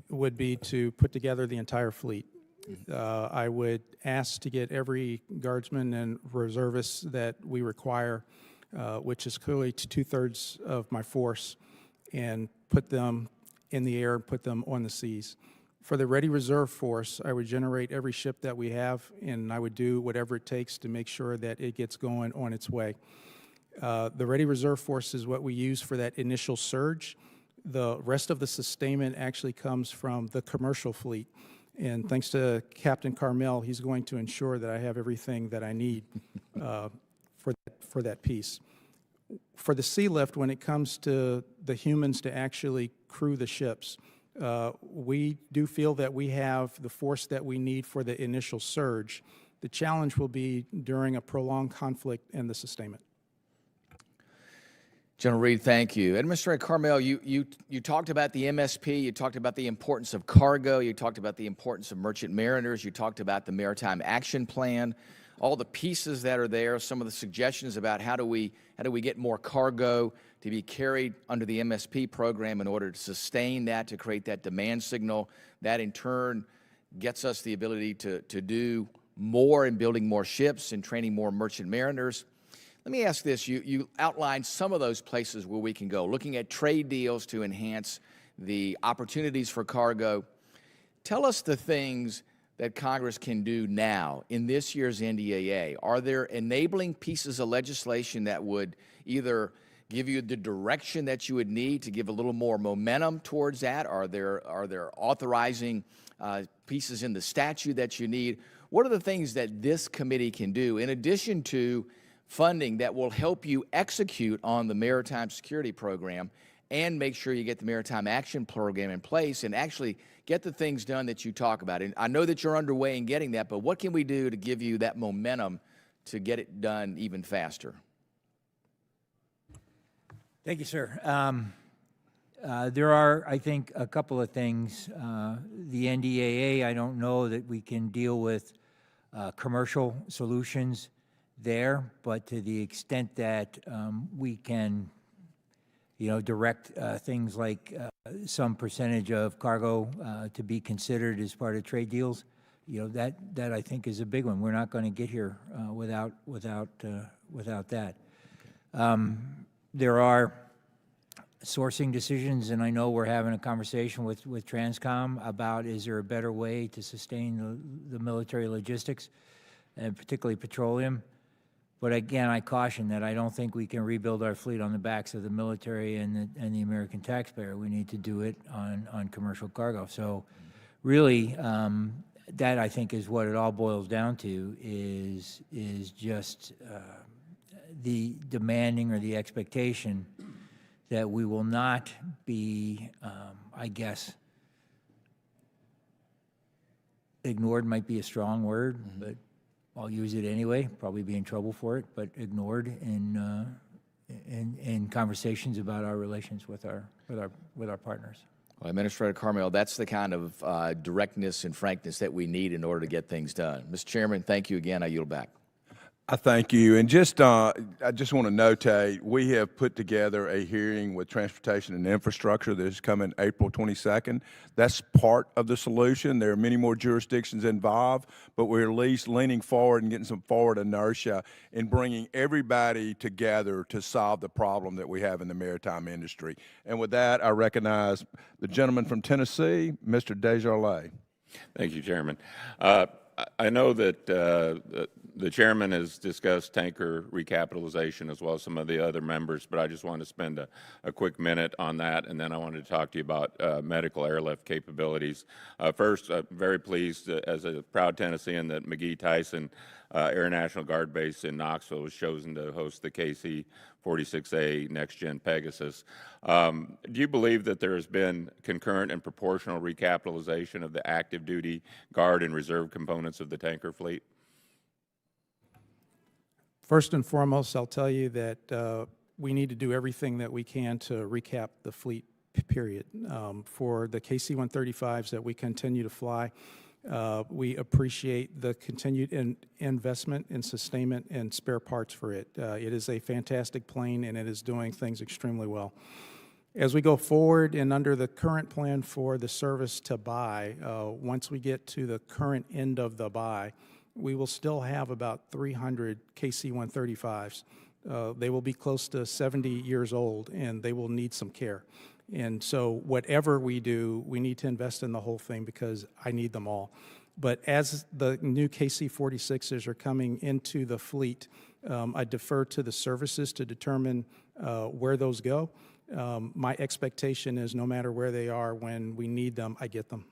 would be to put together the entire fleet. I would ask to get every guardsman and reservist that we require, which is clearly 2/3 of my force, and put them in the air and put them on the seas. For the Ready Reserve Force, I would generate every ship that we have, and I would do whatever it takes to make sure that it gets going on its way. The Ready Reserve Force is what we use for that initial surge. The rest of the sustainment actually comes from the commercial fleet. And thanks to Captain Carmel, he's going to ensure that I have everything that I need for that piece. For the sea lift, when it comes to the humans to actually crew the ships, we do feel that we have the force that we need for the initial surge. The challenge will be during a prolonged conflict and the sustainment. General Reed, thank you. Administrator Carmel, you talked about the MSP, you talked about the importance of cargo, you talked about the importance of merchant mariners, you talked about the Maritime Action Plan, all the pieces that are there, some of the suggestions about how do we get more cargo to be carried under the MSP program in order to sustain that, to create that demand signal. That in turn gets us the ability to do more in building more ships and training more merchant mariners. Let me ask this. You outlined some of those places where we can go, looking at trade deals to enhance the opportunities for cargo. Tell us the things that Congress can do now in this year's NDAA. Are there enabling pieces of legislation that would either give you the direction that you would need to give a little more momentum towards that? Are there authorizing pieces in the statute that you need? What are the things that this committee can do in addition to funding that will help you execute on the Maritime Security Program and make sure you get the Maritime Action Program in place and actually get the things done that you talk about? And I know that you're underway in getting that, but what can we do to give you that momentum to get it done even faster? Thank you, sir. There are, I think, a couple of things. The NDAA, I don't know that we can deal with commercial solutions there, but to the extent that we can, direct things like some percentage of cargo to be considered as part of trade deals, that I think is a big one. We're not going to get here without that. There are sourcing decisions, and I know we're having a conversation with Transcom about is there a better way to sustain the military logistics, and particularly petroleum. But again, I caution that I don't think we can rebuild our fleet on the backs of the military and the American taxpayer. We need to do it on commercial cargo. So really, that I think is what it all boils down to is just the demanding or the expectation that we will not be, I guess, ignored might be a strong word, but I'll use it anyway, probably be in trouble for it, but ignored in conversations about our relations with our partners. Well, Administrator Carmel, that's the kind of directness and frankness that we need in order to get things done. Mr. Chairman, thank you again. I yield back. I thank you. And I just want to notate, we have put together a hearing with Transportation and Infrastructure that is coming April 22nd. That's part of the solution. There are many more jurisdictions involved, but we're at least leaning forward and getting some forward inertia in bringing everybody together to solve the problem that we have in the maritime industry. And with that, I recognize the gentleman from Tennessee, Mr. Desjardins. Thank you, Chairman. I know that the chairman has discussed tanker recapitalization as well as some of the other members, but I just wanted to spend a quick minute on that, and then I wanted to talk to you about medical airlift capabilities. First, I'm very pleased as a proud Tennessean that McGee Tyson Air National Guard Base in Knoxville was chosen to host the KC-46A Next Gen Pegasus. Do you believe that there has been concurrent and proportional recapitalization of the active duty, guard, and reserve components of the tanker fleet? First and foremost, I'll tell you that we need to do everything that we can to recap the fleet, period. For the KC-135s that we continue to fly, we appreciate the continued investment and sustainment and spare parts for it. It is a fantastic plane, and it is doing things extremely well. As we go forward and under the current plan for the service to buy, once we get to the current end of the buy, we will still have about 300 KC-135s. They will be close to 70 years old, and they will need some care. And so whatever we do, we need to invest in the whole thing because I need them all. But as the new KC-46s are coming into the fleet, I defer to the services to determine where those go. My expectation is no matter where they are, when we need them, I get them.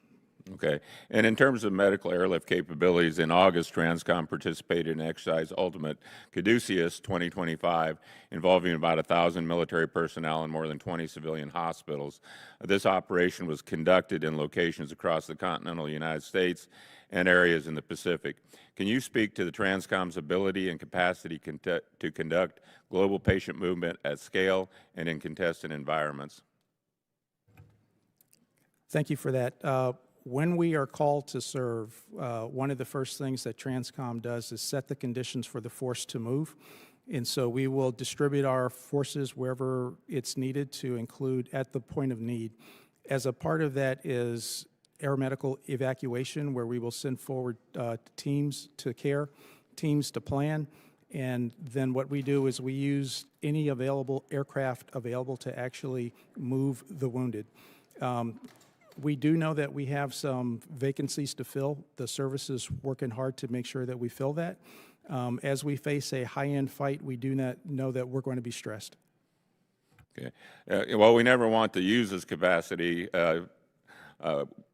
Okay. And in terms of medical airlift capabilities, in August, Transcom participated in Exercise Ultimate Caduceus 2025, involving about 1,000 military personnel and more than 20 civilian hospitals. This operation was conducted in locations across the continental United States and areas in the Pacific. Can you speak to the Transcom's ability and capacity to conduct global patient movement at scale and in contested environments? Thank you for that. When we are called to serve, one of the first things that Transcom does is set the conditions for the force to move. And so we will distribute our forces wherever it's needed to include at the point of need. As a part of that is air medical evacuation, where we will send forward teams to care, teams to plan, and then what we do is we use any available aircraft available to actually move the wounded. We do know that we have some vacancies to fill. The service is working hard to make sure that we fill that. As we face a high-end fight, we do not know that we're going to be stressed. Okay. Well, we never want to use this capacity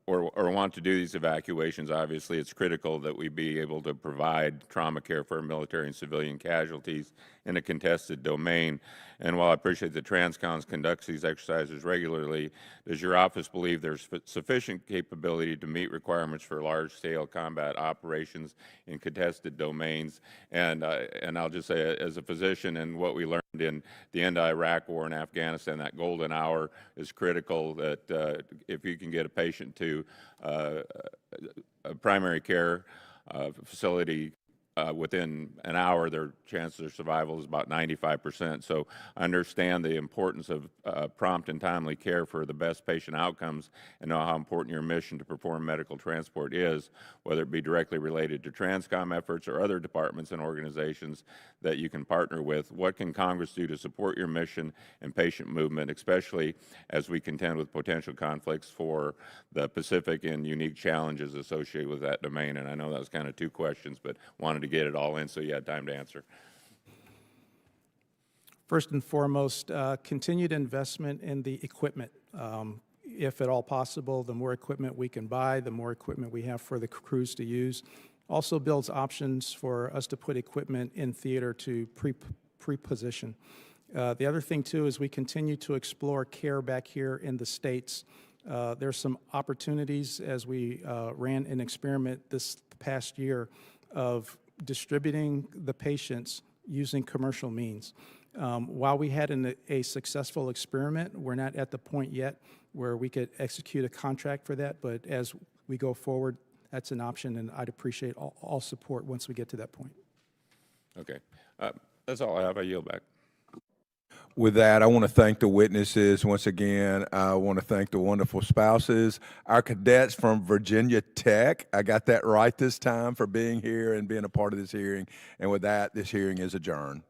or want to do these evacuations. Obviously, it's critical that we be able to provide trauma care for military and civilian casualties in a contested domain. And while I appreciate that Transcom conducts these exercises regularly, does your office believe there's sufficient capability to meet requirements for large-scale combat operations in contested domains? And I'll just say, as a physician, and what we learned in the end of Iraq War and Afghanistan, that golden hour is critical. That if you can get a patient to a primary care facility within an hour, their chances of survival is about 95%. So I understand the importance of prompt and timely care for the best patient outcomes, and know how important your mission to perform medical transport is, whether it be directly related to Transcom efforts or other departments and organizations that you can partner with. What can Congress do to support your mission and patient movement, especially as we contend with potential conflicts for the Pacific and unique challenges associated with that domain? And I know that was kind of two questions, but wanted to get it all in so you had time to answer. First and foremost, continued investment in the equipment. If at all possible, the more equipment we can buy, the more equipment we have for the crews to use. Also builds options for us to put equipment in theater to pre-position. The other thing, too, is we continue to explore care back here in the States. There's some opportunities as we ran an experiment this past year of distributing the patients using commercial means. While we had a successful experiment, we're not at the point yet where we could execute a contract for that, but as we go forward, that's an option, and I'd appreciate all support once we get to that point. Okay. That's all I have. I yield back. With that, I want to thank the witnesses once again. I want to thank the wonderful spouses, our cadets from Virginia Tech. I got that right this time, for being here and being a part of this hearing. And with that, this hearing is adjourned.